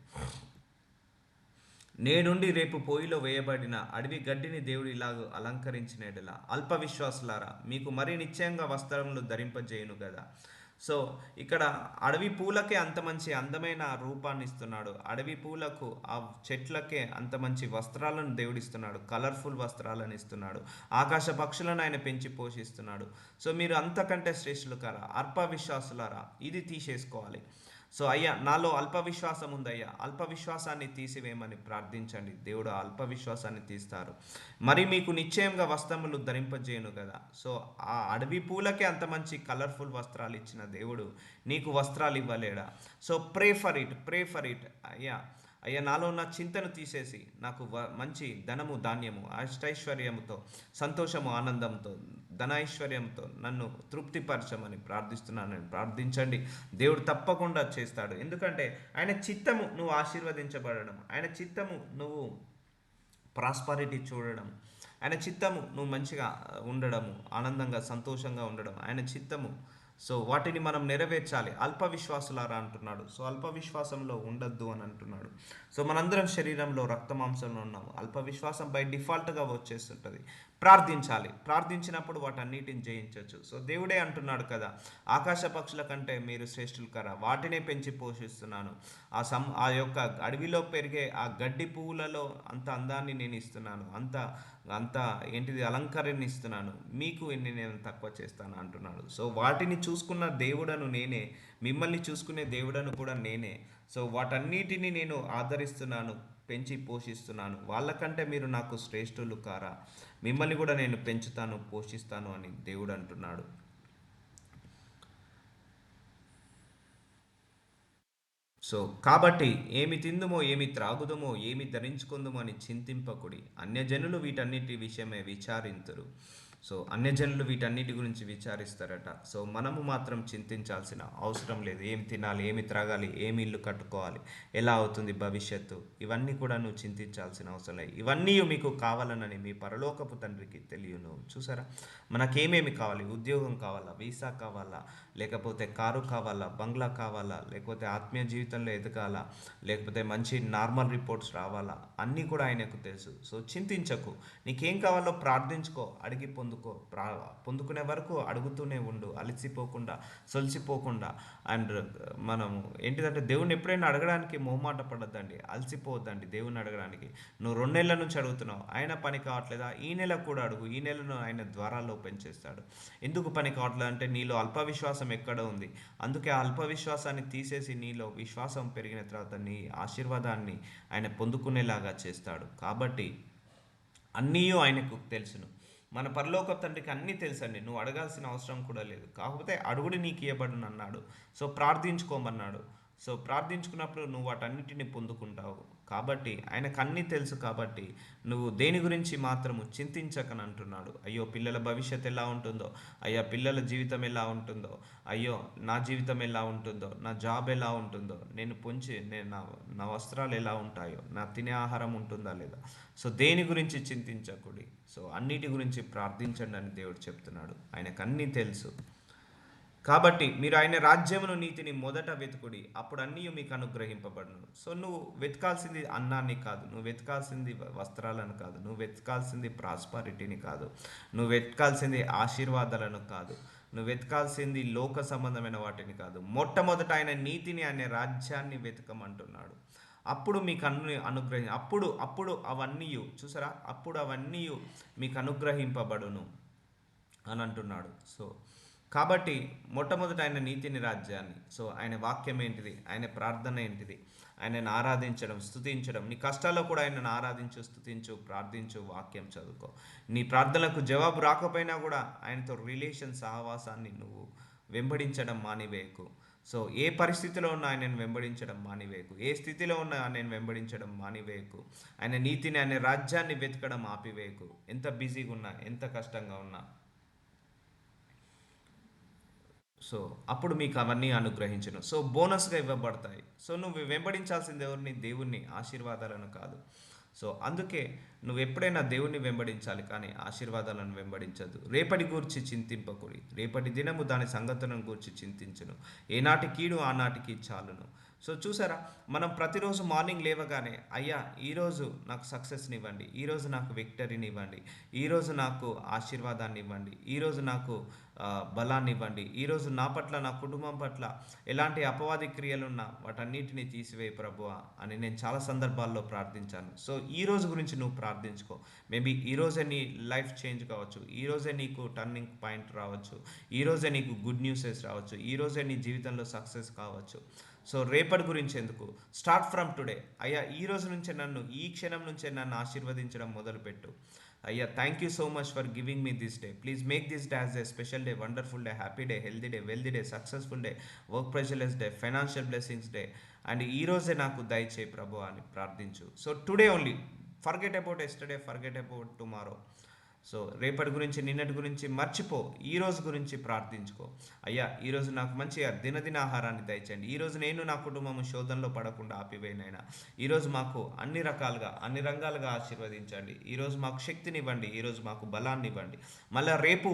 నేనుండి రేపు పోయిలో వేయబడిన అడవి గడ్డిని దేవుడు ఇలాగ అలంకరించినట్లా, అల్ప విశ్వాసులారా, మీకు మరీ నిశ్చయంగా వస్త్రములు ధరింపజేయును కదా. సో ఇక్కడ అడవి పూలకే అంత మంచి అందమైన రూపాన్ని ఇస్తున్నాడు. అడవి పూలకు, ఆ చెట్లకే అంత మంచి వస్త్రాలను దేవుడిస్తున్నాడు, కలర్ఫుల్ వస్త్రాలను ఇస్తున్నాడు. ఆకాశ పక్షులను ఆయన పెంచి పోషిస్తున్నాడు. సో మీరు అంతకంటే శ్రేష్ఠులు కారా, అల్ప విశ్వాసులారా, ఇది తీసేసుకోవాలి. సో అయ్యా, నాలో అల్ప విశ్వాసం ఉందయ్యా, అల్ప విశ్వాసాన్ని తీసివేయమని ప్రార్థించండి. దేవుడు అల్ప విశ్వాసాన్ని తీస్తారు. మరి మీకు నిశ్చయంగా వస్త్రములు ధరింపజేయను కదా. సో ఆ అడవి పూలకే అంత మంచి కలర్ఫుల్ వస్త్రాలు ఇచ్చిన దేవుడు నీకు వస్త్రాలు ఇవ్వలేడా? సో ప్రే ఫర్ ఇట్ అయ్యా. అయ్యా, నాలో ఉన్న చింతను తీసేసి నాకు మంచి ధనము, ధాన్యము, అష్టైశ్వర్యముతో, సంతోషము, ఆనందంతో, ధనైశ్వర్యంతో నన్ను తృప్తిపరచమని ప్రార్థిస్తున్నాను. ప్రార్థించండి, దేవుడు తప్పకుండా చేస్తాడు. ఎందుకంటే ఆయన చిత్తము నువ్వు ఆశీర్వదించబడడం, ఆయన చిత్తము నువ్వు ప్రాస్పారిటీ చూడడం, ఆయన చిత్తము నువ్వు మంచిగా ఉండడము, ఆనందంగా సంతోషంగా ఉండడం ఆయన చిత్తము. సో వాటిని మనం నెరవేర్చాలి. అల్ప విశ్వాసులారా అంటున్నాడు. సో అల్ప విశ్వాసంలో ఉండొద్దు అని అంటున్నాడు. సో మనందరం శరీరంలో రక్త మాంసంలో ఉన్నాము. అల్ప విశ్వాసం బై డిఫాల్ట్గా వచ్చేస్తుంటుంది. ప్రార్థించినప్పుడు వాటన్నిటిని జయించవచ్చు. సో దేవుడే అంటున్నాడు కదా, ఆకాశ పక్షుల కంటే మీరు శ్రేష్ఠులు కదా, వాటినే పెంచి పోషిస్తున్నాను. ఆ యొక్క అడవిలో పెరిగే ఆ గడ్డి పువ్వులలో అంత అందాన్ని నేను ఇస్తున్నాను, అంత అంత ఏంటిది అలంకరణ ఇస్తున్నాను. మీకు ఎన్ని నేను తక్కువ చేస్తాను అంటున్నాడు. సో వాటిని చూసుకున్న దేవుడను నేనే, మిమ్మల్ని చూసుకునే దేవుడను కూడా నేనే. సో వాటన్నిటిని నేను ఆదరిస్తున్నాను, పెంచి పోషిస్తున్నాను. వాళ్ళకంటే మీరు నాకు శ్రేష్ఠులు కారా, మిమ్మల్ని కూడా నేను పెంచుతాను, పోషిస్తాను అని దేవుడు అంటున్నాడు. సో కాబట్టి ఏమి తిందుమో, ఏమి త్రాగుదమో, ఏమి ధరించుకుందుమో అని చింతింపకుడి. అన్యజనులు వీటన్నిటి విషయమే విచారింతురు. సో అన్యజనులు వీటన్నిటి గురించి విచారిస్తారట. సో మనము మాత్రం చింతించాల్సిన అవసరం లేదు. ఏమి తినాలి, ఏమి త్రాగాలి, ఏమి ఇల్లు కట్టుకోవాలి, ఎలా అవుతుంది భవిష్యత్తు, ఇవన్నీ కూడా నువ్వు చింతించాల్సిన అవసరం లేదు. ఇవన్నీ మీకు కావాలనని మీ పరలోకపు తండ్రికి తెలియను. చూసారా, మనకేమేమి కావాలి? ఉద్యోగం కావాలా, వీసా కావాలా, లేకపోతే కారు కావాలా, బంగ్లా కావాలా, లేకపోతే ఆత్మీయ జీవితంలో ఎదగాలా, లేకపోతే మంచి నార్మల్ రిపోర్ట్స్ రావాలా, అన్నీ కూడా ఆయనకు తెలుసు. సో చింతించకు, నీకేం కావాలో ప్రార్థించుకో, అడిగి పొందుకునే వరకు అడుగుతూనే ఉండు, అలసిపోకుండా, సొలిసిపోకుండా. అండ్ మనం ఏంటిదంటే దేవుని ఎప్పుడైనా అడగడానికి మొహమాట పడద్దండి, అలసిపోవద్దండి దేవుని అడగడానికి. నువ్వు 2 నెలల నుంచి అడుగుతున్నావు, ఆయన పని కావట్లేదా, ఈ నెల కూడా అడుగు, ఈ నెలను ఆయన ద్వారాలు ఓపెన్ చేస్తాడు. ఎందుకు పని కావట్లేదు అంటే నీలో అల్ప విశ్వాసం ఎక్కడ ఉంది. అందుకే ఆ అల్ప విశ్వాసాన్ని తీసేసి నీలో విశ్వాసం పెరిగిన తర్వాత నీ ఆశీర్వాదాన్ని ఆయన పొందుకునేలాగా చేస్తాడు. కాబట్టి అన్నీ ఆయనకు తెలుసును. మన పరలోక తండ్రికి అన్నీ తెలుసండి, నువ్వు అడగాల్సిన అవసరం కూడా లేదు. కాకపోతే అడుగుడు నీకు ఇవ్వబడును అన్నాడు. సో ప్రార్థించుకోమన్నాడు. సో ప్రార్థించుకున్నప్పుడు నువ్వు వాటన్నిటిని పొందుకుంటావు. కాబట్టి ఆయనకు అన్నీ తెలుసు. కాబట్టి నువ్వు దేని గురించి మాత్రము చింతించకని అంటున్నాడు. అయ్యో పిల్లల భవిష్యత్తు ఎలా ఉంటుందో, అయ్యా పిల్లల జీవితం ఎలా ఉంటుందో, అయ్యో నా జీవితం ఎలా ఉంటుందో, నా జాబ్ ఎలా ఉంటుందో, నేను నా వస్త్రాలు ఎలా ఉంటాయో, నా తినే ఆహారం ఉంటుందా లేదా. సో దేని గురించి చింతించకూడి, సో అన్నిటి గురించి ప్రార్థించండి అని దేవుడు చెప్తున్నాడు. ఆయనకు అన్నీ తెలుసు. కాబట్టి మీరు ఆయన రాజ్యమును, నీతిని మొదట వెతుకుడి, అప్పుడు అన్నీ మీకు అనుగ్రహింపబడును. సో నువ్వు వెతకాల్సింది అన్నాన్ని కాదు, నువ్వు వెతకాల్సింది వస్త్రాలను కాదు, నువ్వు వెతకాల్సింది ప్రాస్పారిటీని కాదు, నువ్వు వెతకాల్సింది ఆశీర్వాదాలను కాదు. నువ్వు వెతకాల్సింది లోక సంబంధమైన వాటిని కాదు, మొట్టమొదట ఆయన నీతిని, ఆయన రాజ్యాన్ని వెతకమంటున్నాడు. అప్పుడు మీకు అప్పుడు అప్పుడు అవన్నీ చూసారా, అప్పుడు అవన్నీ మీకు అనుగ్రహింపబడును అని అంటున్నాడు. సో కాబట్టి మొట్టమొదట ఆయన నీతిని, రాజ్యాన్ని. సో ఆయన వాక్యం ఏంటిది, ఆయన ప్రార్థన ఏంటిది, ఆయనను ఆరాధించడం, స్తుతించడం. నీ కష్టాల్లో కూడా ఆయనను ఆరాధించు, స్తుతించు, ప్రార్థించు, వాక్యం చదువుకో. నీ ప్రార్థనలకు జవాబు రాకపోయినా కూడా ఆయనతో రిలేషన్, సహవాసాన్ని నువ్వు వెంబడించడం మానివేయకు. సో ఏ పరిస్థితిలో ఉన్నా ఆయనను వెంబడించడం మానివేయకు, ఏ స్థితిలో ఉన్నా ఆయనను వెంబడించడం మానివేయకు. ఆయన నీతిని, ఆయన రాజ్యాన్ని వెతకడం ఆపివేయకు. ఎంత బిజీగా ఉన్నా, ఎంత కష్టంగా ఉన్నా. సో అప్పుడు మీకు అవన్నీ అనుగ్రహించను. సో బోనస్గా ఇవ్వబడతాయి. సో నువ్వు వెంబడించాల్సింది ఎవరిని, దేవుణ్ణి, ఆశీర్వాదాలను కాదు. సో అందుకే నువ్వు ఎప్పుడైనా దేవుణ్ణి వెంబడించాలి, కానీ ఆశీర్వాదాలను వెంబడించద్దు. రేపటి గూర్చి చింతింపకుడి, రేపటి దినము దాని సంగతులను గూర్చి చింతించును. ఏనాటి కీడు ఆనాటికి చాలును. సో చూసారా, మనం ప్రతిరోజు మార్నింగ్ లేవగానే అయ్యా ఈరోజు నాకు సక్సెస్ని ఇవ్వండి, ఈరోజు నాకు విక్టరీని ఇవ్వండి, ఈరోజు నాకు ఆశీర్వాదాన్ని ఇవ్వండి, ఈరోజు నాకు బలాన్ని ఇవ్వండి, ఈరోజు నా పట్ల, నా కుటుంబం పట్ల ఎలాంటి అపవాది క్రియలున్నా వాటన్నిటిని తీసివేయి ప్రభువా అని నేను చాలా సందర్భాల్లో ప్రార్థించాను. సో ఈ రోజు గురించి నువ్వు ప్రార్థించుకో. మేబీ ఈరోజే నీ లైఫ్ చేంజ్ కావచ్చు, ఈరోజే నీకు టర్నింగ్ పాయింట్ రావచ్చు, ఈరోజే నీకు గుడ్ న్యూసెస్ రావచ్చు, ఈరోజే నీ జీవితంలో సక్సెస్ కావచ్చు. సో రేపటి గురించి ఎందుకు, స్టార్ట్ ఫ్రమ్ టుడే. అయ్యా ఈ రోజు నుంచే నన్ను, ఈ క్షణం నుంచే నన్ను ఆశీర్వదించడం మొదలుపెట్టు. అయ్యా thank you so much for giving me this day. Please make this day as a special day, wonderful day, happy day, healthy day, wealthy day, successful day, work pressureless day, financial blessings day. And ఈ రోజే నాకు దయచేయి ప్రభు అని ప్రార్థించు. So today only, forget about yesterday, forget about tomorrow. So రేపటి గురించి, నిన్నటి గురించి మర్చిపో, ఈరోజు గురించి ప్రార్థించుకో. అయ్యా ఈరోజు నాకు మంచిగా దినదిన ఆహారాన్ని దయచేయండి, ఈరోజు నేను, నా కుటుంబం శోధనలో పడకుండా ఆపివేయనైనా, ఈరోజు మాకు అన్ని రకాలుగా, అన్ని రంగాలుగా ఆశీర్వదించండి, ఈరోజు మాకు శక్తినివ్వండి, ఈరోజు మాకు బలాన్ని ఇవ్వండి. మళ్ళీ రేపు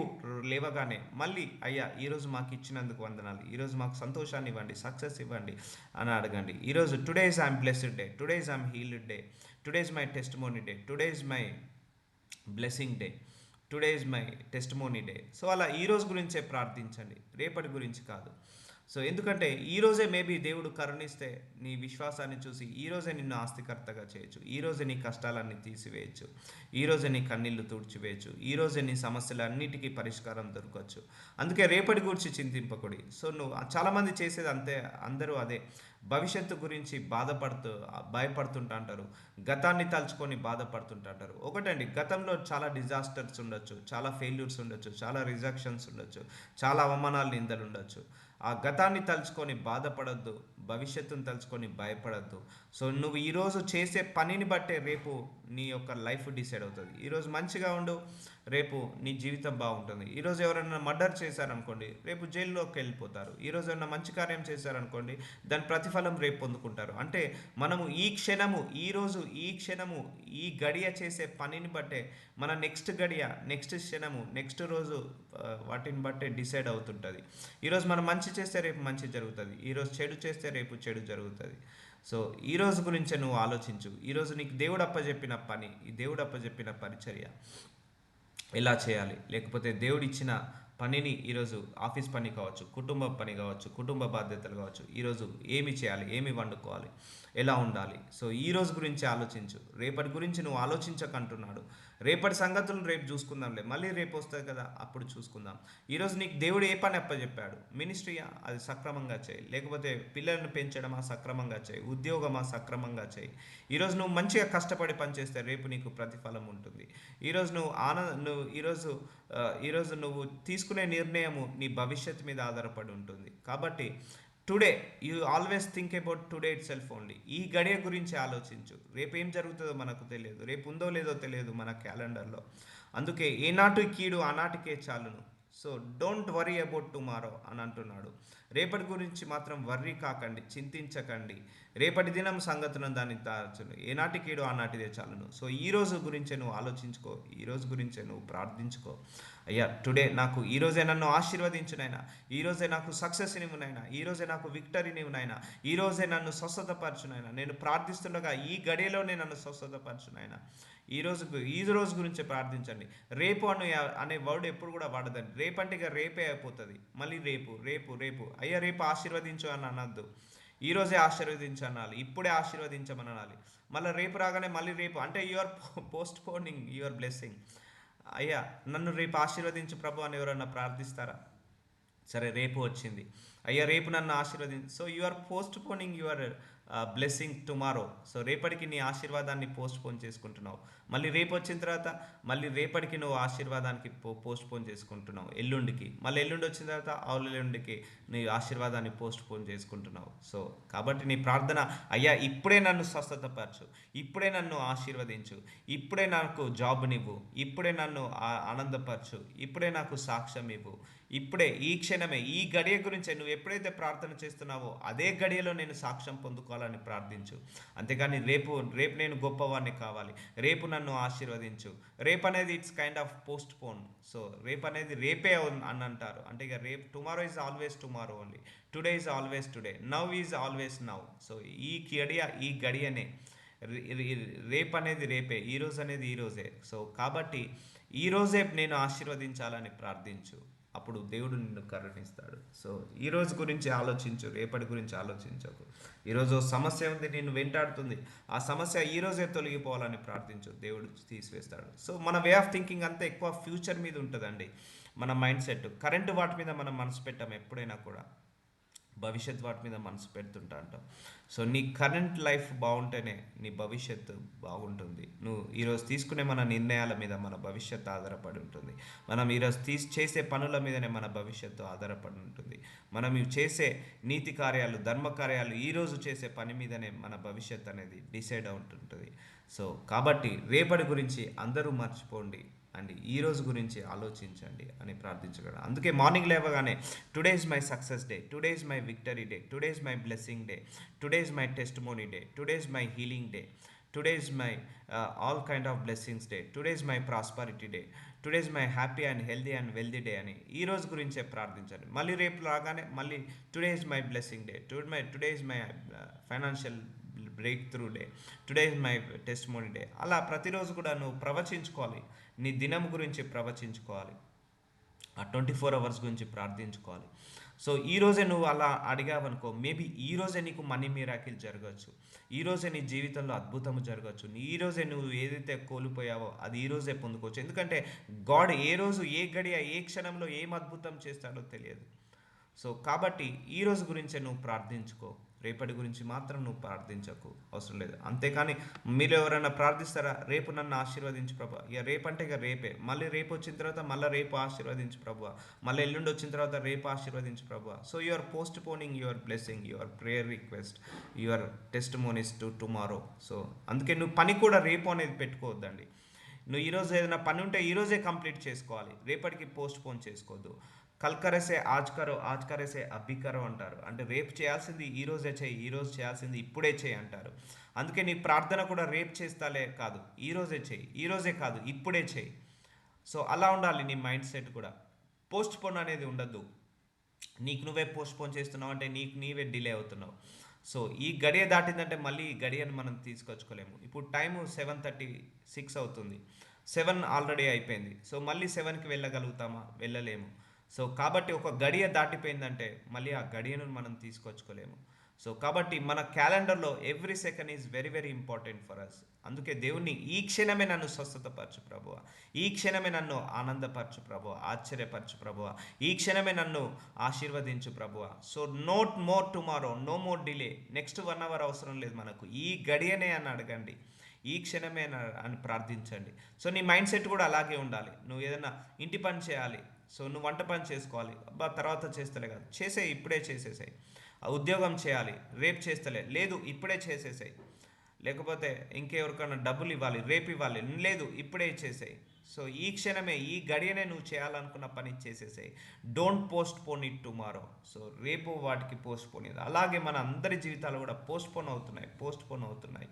లేవగానే మళ్ళీ అయ్యా ఈరోజు మాకు ఇచ్చినందుకు వందనాలు, ఈరోజు మాకు సంతోషాన్ని ఇవ్వండి, సక్సెస్ ఇవ్వండి అని అడగండి. ఈరోజు today's I'm blessed day, today's I'm healed day, today's my testimony day, today's my blessing day, today is my testimony day. So అలా ఈరోజు గురించే ప్రార్థించండి, రేపటి గురించి కాదు. సో ఎందుకంటే ఈరోజే మేబీ దేవుడు కరుణిస్తే నీ విశ్వాసాన్ని చూసి ఈరోజే నిన్ను ఆస్తికర్తగా చేయొచ్చు, ఈరోజే నీ కష్టాలన్నీ తీసివేయచ్చు, ఈరోజే నీ కన్నీళ్లు తుడిచివేయచ్చు, ఈరోజే నీ సమస్యలన్నిటికీ పరిష్కారం దొరకవచ్చు. అందుకే రేపటి గురించి చింతింపకూడి. సో నువ్వు చాలామంది చేసేది అంతే, అందరూ అదే, భవిష్యత్తు గురించి భయపడుతుంటారు, గతాన్ని తలుచుకొని బాధపడుతుంటారు. ఒకటండి, గతంలో చాలా డిజాస్టర్స్ ఉండొచ్చు, చాలా ఫెయిల్యూర్స్ ఉండొచ్చు, చాలా రిజెక్షన్స్ ఉండొచ్చు, చాలా అవమానాలు, నిందలు ఉండొచ్చు. ఆ గతాన్ని తలుచుకొని బాధపడద్దు, భవిష్యత్తును తలుచుకొని భయపడద్దు. సో నువ్వు ఈరోజు చేసే పనిని బట్టే రేపు నీ యొక్క లైఫ్ డిసైడ్ అవుతుంది. ఈరోజు మంచిగా ఉండు, రేపు నీ జీవితం బాగుంటుంది. ఈరోజు ఎవరైనా మర్డర్ చేశారనుకోండి, రేపు జైల్లోకి వెళ్ళిపోతారు. ఈరోజు ఏమైనా మంచి కార్యం చేశారనుకోండి, దాని ప్రతిఫలం రేపు పొందుకుంటారు. అంటే మనము ఈ క్షణము, ఈరోజు ఈ క్షణము, ఈ గడియ చేసే పనిని బట్టే మన నెక్స్ట్ గడియ, నెక్స్ట్ క్షణము, నెక్స్ట్ రోజు వాటిని బట్టే డిసైడ్ అవుతుంటుంది. ఈరోజు మనం మంచి చేస్తే రేపు మంచి జరుగుతుంది, ఈరోజు చెడు చేస్తే రేపు చెడు జరుగుతుంది. సో ఈరోజు గురించే నువ్వు ఆలోచించు. ఈరోజు నీకు దేవుడు అప్పచెప్పిన పని, ఈ దేవుడు అప్పచెప్పిన పరిచర్య ఎలా చేయాలి, లేకపోతే దేవుడిచ్చిన పనిని, ఈరోజు ఆఫీస్ పని కావచ్చు, కుటుంబ పని కావచ్చు, కుటుంబ బాధ్యతలు కావచ్చు, ఈరోజు ఏమి చేయాలి, ఏమి వండుకోవాలి, ఎలా ఉండాలి. సో ఈ రోజు గురించి ఆలోచించు, రేపటి గురించి నువ్వు ఆలోచించకంటున్నాడు. రేపటి సంగతులు రేపు చూసుకుందాంలే, మళ్ళీ రేపు వస్తుంది కదా, అప్పుడు చూసుకుందాం. ఈరోజు నీకు దేవుడు ఏ పని అప్పచెప్పాడు, మినిస్ట్రీయా, అది సక్రమంగా చేయి, లేకపోతే పిల్లలను పెంచడమా, సక్రమంగా చేయి, ఉద్యోగమా, సక్రమంగా చేయి. ఈరోజు నువ్వు మంచిగా కష్టపడి పనిచేస్తే రేపు నీకు ప్రతిఫలం ఉంటుంది. ఈరోజు ఈరోజు నువ్వు తీసుకునే నిర్ణయము నీ భవిష్యత్తు మీద ఆధారపడి ఉంటుంది. కాబట్టి today you always think about today it self only. ఈ గడియ గురించి ఆలోచించు. రేపు ఏం జరుగుతుందో మనకు తెలియదు, రేపు ఉందో లేదో తెలియదు మన క్యాలెండర్లో. అందుకే ఏనాటి కీడు ఆనాటికే చాలును. So don't worry about tomorrow అని అంటున్నాడు. రేపటి గురించి మాత్రం వర్రీ కాకండి, చింతించకండి. రేపటి దినం సంగతులను దాన్ని దాచును, ఏనాటి కీడు ఆనాటిదే చాలును. సో ఈ రోజు గురించే నువ్వు ఆలోచించుకో, ఈ రోజు గురించే నువ్వు ప్రార్థించుకో. అయ్యా టుడే నాకు ఈరోజే నన్ను ఆశీర్వదించు నాయనా, ఈరోజే నాకు సక్సెస్ ఇవ్వు నాయనా, ఈరోజే నాకు విక్టరీని ఇవ్వు నాయనా, ఈరోజే నన్ను స్వస్థతపరచు నాయనా. నేను ప్రార్థిస్తుండగా ఈ గడియలోనే నన్ను స్వస్థతపరచు నాయనా. ఈ రోజు గురించి ప్రార్థించండి. రేపు అనే వర్డ్ ఎప్పుడు కూడా వాడదండి. రేపు అంటే ఇక రేపే అయిపోతుంది. మళ్ళీ రేపు రేపు రేపు అయ్యా రేపు ఆశీర్వదించు అని అనద్దు. ఈరోజే ఆశీర్వదించనాలి, ఇప్పుడే ఆశీర్వదించమని అనాలి. మళ్ళీ రేపు రాగానే మళ్ళీ రేపు అంటే యూఆర్ పోస్ట్ పోనింగ్ యువర్ బ్లెస్సింగ్. అయ్యా నన్ను రేపు ఆశీర్వదించు ప్రభు అని ఎవరన్నా ప్రార్థిస్తారా? సరే రేపు వచ్చింది, అయ్యా రేపు నన్ను ఆశీర్వదించు. So you are postponing your blessing tomorrow. So రేపటికి నీ ఆశీర్వాదాన్ని పోస్ట్ పోన్ చేసుకుంటున్నావు. మళ్ళీ రేపు వచ్చిన తర్వాత మళ్ళీ రేపటికి నువ్వు ఆశీర్వాదానికి పోస్ట్ పోన్ చేసుకుంటున్నావు. ఎల్లుండికి మళ్ళీ ఎల్లుండి వచ్చిన తర్వాత ఎల్లుండికి నీ ఆశీర్వాదాన్ని పోస్ట్ పోన్ చేసుకుంటున్నావు. సో కాబట్టి నీ ప్రార్థన, అయ్యా ఇప్పుడే నన్ను స్వస్థతపరచు, ఇప్పుడే నన్ను ఆశీర్వదించు, ఇప్పుడే నాకు జాబ్నివ్వు, ఇప్పుడే నన్ను ఆనందపరచు, ఇప్పుడే నాకు సాక్ష్యం ఇవ్వు, ఇప్పుడే ఈ క్షణమే ఈ గడియ గురించి నువ్వు ఎప్పుడైతే ప్రార్థన చేస్తున్నావో అదే గడియలో నేను సాక్ష్యం పొందుకోవాలని ప్రార్థించు. అంతేగాని రేపు రేపు నేను గొప్పవాడిని కావాలి, రేపు నన్ను ఆశీర్వదించు. రేపు అనేది it's kind of post phone. So రేపు అనేది రేపే అని అంటారు. అంటే ఇక రేపు tomorrow is always tomorrow only, today is always today, now is always now. So ఈ గడియనే రేపు అనేది రేపే, ఈరోజు అనేది ఈరోజే. సో కాబట్టి ఈరోజే నేను ఆశీర్వదించాలని ప్రార్థించు, అప్పుడు దేవుడు నిన్ను కరుణిస్తాడు. సో ఈరోజు గురించి ఆలోచించు, రేపటి గురించి ఆలోచించకు. ఈరోజు సమస్య ఉంది, నిన్ను వెంటాడుతుంది, ఆ సమస్య ఈరోజే తొలగిపోవాలని ప్రార్థించు, దేవుడు తీసివేస్తాడు. సో మన వే ఆఫ్ థింకింగ్ అంతా ఎక్కువ ఫ్యూచర్ మీద ఉంటుందండి. మన మైండ్ సెట్ కరెంటు వాటి మీద మనం మనసు పెట్టాం ఎప్పుడైనా కూడా, భవిష్యత్ వాటి మీద మనసు పెడుతుంటా అంటాం. సో నీ కరెంట్ లైఫ్ బాగుంటేనే నీ భవిష్యత్తు బాగుంటుంది. నువ్వు ఈరోజు తీసుకునే మన నిర్ణయాల మీద మన భవిష్యత్తు ఆధారపడి ఉంటుంది. మనం ఈరోజు చేసే పనుల మీదనే మన భవిష్యత్తు ఆధారపడి ఉంటుంది. మనం ఇవి చేసే నీతి కార్యాలు, ధర్మ కార్యాలు, ఈరోజు చేసే పని మీదనే మన భవిష్యత్తు అనేది డిసైడ్ అవుతుంటుంది. సో కాబట్టి రేపటి గురించి అందరూ మర్చిపోండి అండ్ ఈరోజు గురించి ఆలోచించండి అని ప్రార్థించగలరు. అందుకే మార్నింగ్ లేవగానే today is my success day, today is my victory day, today is my blessing day, today is my testimony day, today is my healing day, today is my all kind of blessings day, today is my prosperity day, today is my happy and healthy and wealthy day అని ఈ రోజు గురించే ప్రార్థించండి. మళ్ళీ రేపు రాగానే మళ్ళీ today is my blessing day, today is my financial break through day, today is my testimony day. అలా ప్రతిరోజు కూడా నువ్వు ప్రవచించుకోవాలి, నీ దినం గురించి ప్రవచించుకోవాలి, ఆ 24 అవర్స్ గురించి ప్రార్థించుకోవాలి. సో ఈరోజే నువ్వు అలా అడిగావనుకో, మేబీ ఈరోజే నీకు మనీ మిరాకిల్ జరగచ్చు, ఈరోజే నీ జీవితంలో అద్భుతం జరగచ్చు, ఈరోజే నువ్వు ఏదైతే కోల్పోయావో అది ఈరోజే పొందుకోవచ్చు. ఎందుకంటే గాడ్ ఏ రోజు ఏ గడియ ఏ క్షణంలో ఏం అద్భుతం చేస్తాడో తెలియదు. సో కాబట్టి ఈరోజు గురించే నువ్వు ప్రార్థించుకో, రేపటి గురించి మాత్రం నువ్వు ప్రార్థించకు, అవసరం లేదు. అంతేకాని మీరు ఎవరైనా ప్రార్థిస్తారా, రేపు నన్ను ఆశీర్వదించు ప్రభు, ఇక రేపంటే ఇక రేపే, మళ్ళీ రేపు వచ్చిన తర్వాత మళ్ళీ రేపు ఆశీర్వదించు ప్రభు, మళ్ళీ ఎల్లుండి వచ్చిన తర్వాత రేపు ఆశీర్వదించు ప్రభు. So you are postponing your blessing, your prayer request, your testimonies to tomorrow. So అందుకే నువ్వు పని కూడా రేపు అనేది పెట్టుకోవద్దండి. నువ్వు ఈరోజు ఏదైనా పని ఉంటే ఈరోజే కంప్లీట్ చేసుకోవాలి, రేపటికి పోస్ట్ పోన్ చేసుకోవద్దు. కల్ కరేసే ఆజ్ కరో, ఆజ్ కరేసే అభి కరో అంటారు. అంటే రేపు చేయాల్సింది ఈరోజే చేయి, ఈరోజు చేయాల్సింది ఇప్పుడే చేయి అంటారు. అందుకే నీ ప్రార్థన కూడా రేపు చేస్తాలే కాదు, ఈరోజే చేయి, ఈరోజే కాదు ఇప్పుడే చేయి. సో అలా ఉండాలి నీ మైండ్ సెట్ కూడా. పోస్ట్ పోన్ అనేది ఉండద్దు. నీకు నువ్వే పోస్ట్ పోన్ చేస్తున్నావు అంటే నీకు నీవే డిలే అవుతున్నావు. సో ఈ గడియ దాటిందంటే మళ్ళీ ఈ గడియను మనం తీసుకొచ్చుకోలేము. ఇప్పుడు టైము 7:36 అవుతుంది, 7 ఆల్రెడీ అయిపోయింది. సో మళ్ళీ 7కి వెళ్ళగలుగుతామా? వెళ్ళలేము. సో కాబట్టి ఒక గడియ దాటిపోయిందంటే మళ్ళీ ఆ గడియను మనం తీసుకొచ్చుకోలేము. సో కాబట్టి మన క్యాలెండర్లో every second is very very important for us. అందుకే దేవుణ్ణి ఈ క్షణమే నన్ను స్వస్థతపరచు ప్రభువ, ఈ క్షణమే నన్ను ఆనందపరచు ప్రభువ, ఆశ్చర్యపరచు ప్రభువ, ఈ క్షణమే నన్ను ఆశీర్వదించు ప్రభువ. So not more tomorrow, no more delay, next 1 hour అవసరం లేదు మనకు, ఈ గడియనే అని అడగండి, ఈ క్షణమే అని ప్రార్థించండి. సో నీ మైండ్ సెట్ కూడా అలాగే ఉండాలి. నువ్వు ఏదైనా ఇంటి పని చేయాలి, సో నువ్వు వంట పని చేసుకోవాలి, అబ్బా తర్వాత చేస్తలే కాదు, చేసేయి, ఇప్పుడే చేసేసాయి. ఉద్యోగం చేయాలి, రేపు చేస్తలే లేదు, ఇప్పుడే చేసేసాయి. లేకపోతే ఇంకెవరికైనా డబ్బులు ఇవ్వాలి, రేపు ఇవ్వాలి, లేదు ఇప్పుడే చేసేయి. సో ఈ క్షణమే ఈ గడియనే నువ్వు చేయాలనుకున్న పని చేసేసాయి. Don't postpone it tomorrow. So రేపు వాటికి పోస్ట్ పోన్ ఇది. అలాగే మన అందరి జీవితాలు కూడా పోస్ట్ పోన్ అవుతున్నాయి.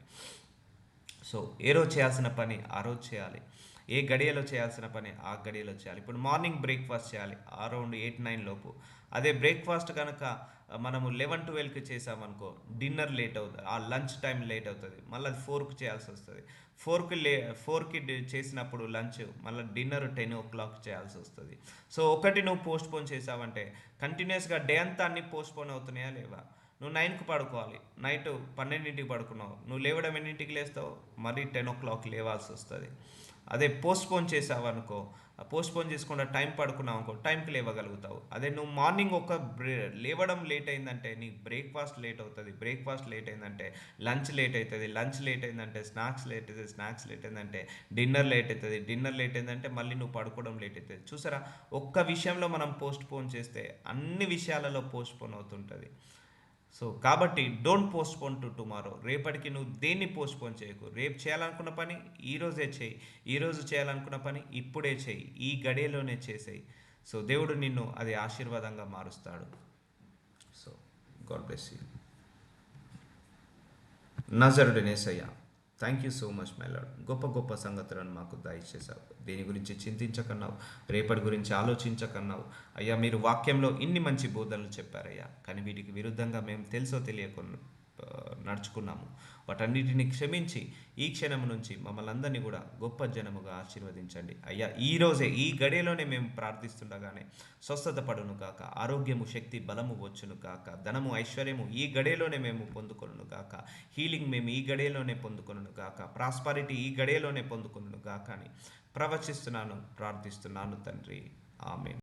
సో ఏ రోజు చేయాల్సిన పని ఆ రోజు చేయాలి, ఏ గడియలో చేయాల్సిన పని ఆ గడియలో చేయాలి. ఇప్పుడు మార్నింగ్ బ్రేక్ఫాస్ట్ చేయాలి అరౌండ్ 8-9 లోపు. అదే బ్రేక్ఫాస్ట్ కనుక మనము 11-12కి చేసామనుకో డిన్నర్ లేట్ అవుతుంది, ఆ లంచ్ టైం లేట్ అవుతుంది, మళ్ళీ అది 4కి చేయాల్సి వస్తుంది. 4కి చేసినప్పుడు లంచ్ మళ్ళీ డిన్నర్ 10 o'clock చేయాల్సి వస్తుంది. సో ఒకటి నువ్వు పోస్ట్ పోన్ చేసావంటే కంటిన్యూస్గా డే అంతా అన్ని పోస్ట్ పోన్ అవుతున్నాయా లేవా? నువ్వు 9కి పడుకోవాలి, నైట్ 12ంటికి పడుకున్నావు, నువ్వు లేవడం ఎన్నింటికి లేస్తావు? మరీ 10 o'clock లేవాల్సి వస్తుంది. అదే పోస్ట్ పోన్ చేసావు అనుకో, పోస్ట్ పోన్ చేసుకుంటా టైం పడుకున్నావు అనుకో, టైంకి లేవగలుగుతావు. అదే నువ్వు మార్నింగ్ లేవడం లేట్ అయిందంటే నీ బ్రేక్ఫాస్ట్ లేట్ అవుతుంది, బ్రేక్ఫాస్ట్ లేట్ అయిందంటే లంచ్ లేట్ అవుతుంది, లంచ్ లేట్ అయిందంటే స్నాక్స్ లేట్ అవుతుంది, స్నాక్స్ లేట్ అయిందంటే డిన్నర్ లేట్ అవుతుంది, డిన్నర్ లేట్ అయిందంటే మళ్ళీ నువ్వు పడుకోవడం లేట్ అవుతుంది. చూసారా, ఒక్క విషయంలో మనం పోస్ట్ పోన్ చేస్తే అన్ని విషయాలలో పోస్ట్ పోన్ అవుతుంటుంది. సో కాబట్టి don't post phone to tomorrow. రేపటికి నువ్వు దేన్ని పోస్ట్ పోన్ చేయకు. రేపు చేయాలనుకున్న పని ఈరోజే చేయి, ఈరోజు చేయాలనుకున్న పని ఇప్పుడే చేయి, ఈ గడియలోనే చేసేయి. సో దేవుడు నిన్ను అది ఆశీర్వాదంగా మారుస్తాడు. So God bless you. నజరుడనేసయ్య, thank you so much my lord. గొప్ప గొప్ప సంగతులను మాకు దయచేశావు. దేని గురించి చింతించకన్నావు, రేపటి గురించి ఆలోచించకన్నావు. అయ్యా మీరు వాక్యంలో ఇన్ని మంచి బోధనలు చెప్పారయ్యా, కానీ వీటికి విరుద్ధంగా మేము తెలుసో తెలియకుండా నడుచుకున్నాము. వాటన్నిటిని క్షమించి ఈ క్షణం నుంచి మమ్మల్ని అందరినీ కూడా గొప్ప జనముగా ఆశీర్వదించండి అయ్యా. ఈరోజే ఈ గడియలోనే మేము ప్రార్థిస్తుండగానే స్వస్థత పడును కాక, ఆరోగ్యము శక్తి బలము వచ్చును కాక, ధనము ఐశ్వర్యము ఈ గడియలోనే మేము పొందుకొనును కాక, హీలింగ్ మేము ఈ గడియలోనే పొందుకొనును కాక, ప్రాస్పరిటీ ఈ గడియలోనే పొందుకొనును కాక అని ప్రవచిస్తున్నాను, ప్రార్థిస్తున్నాను తండ్రి. ఆమేన్.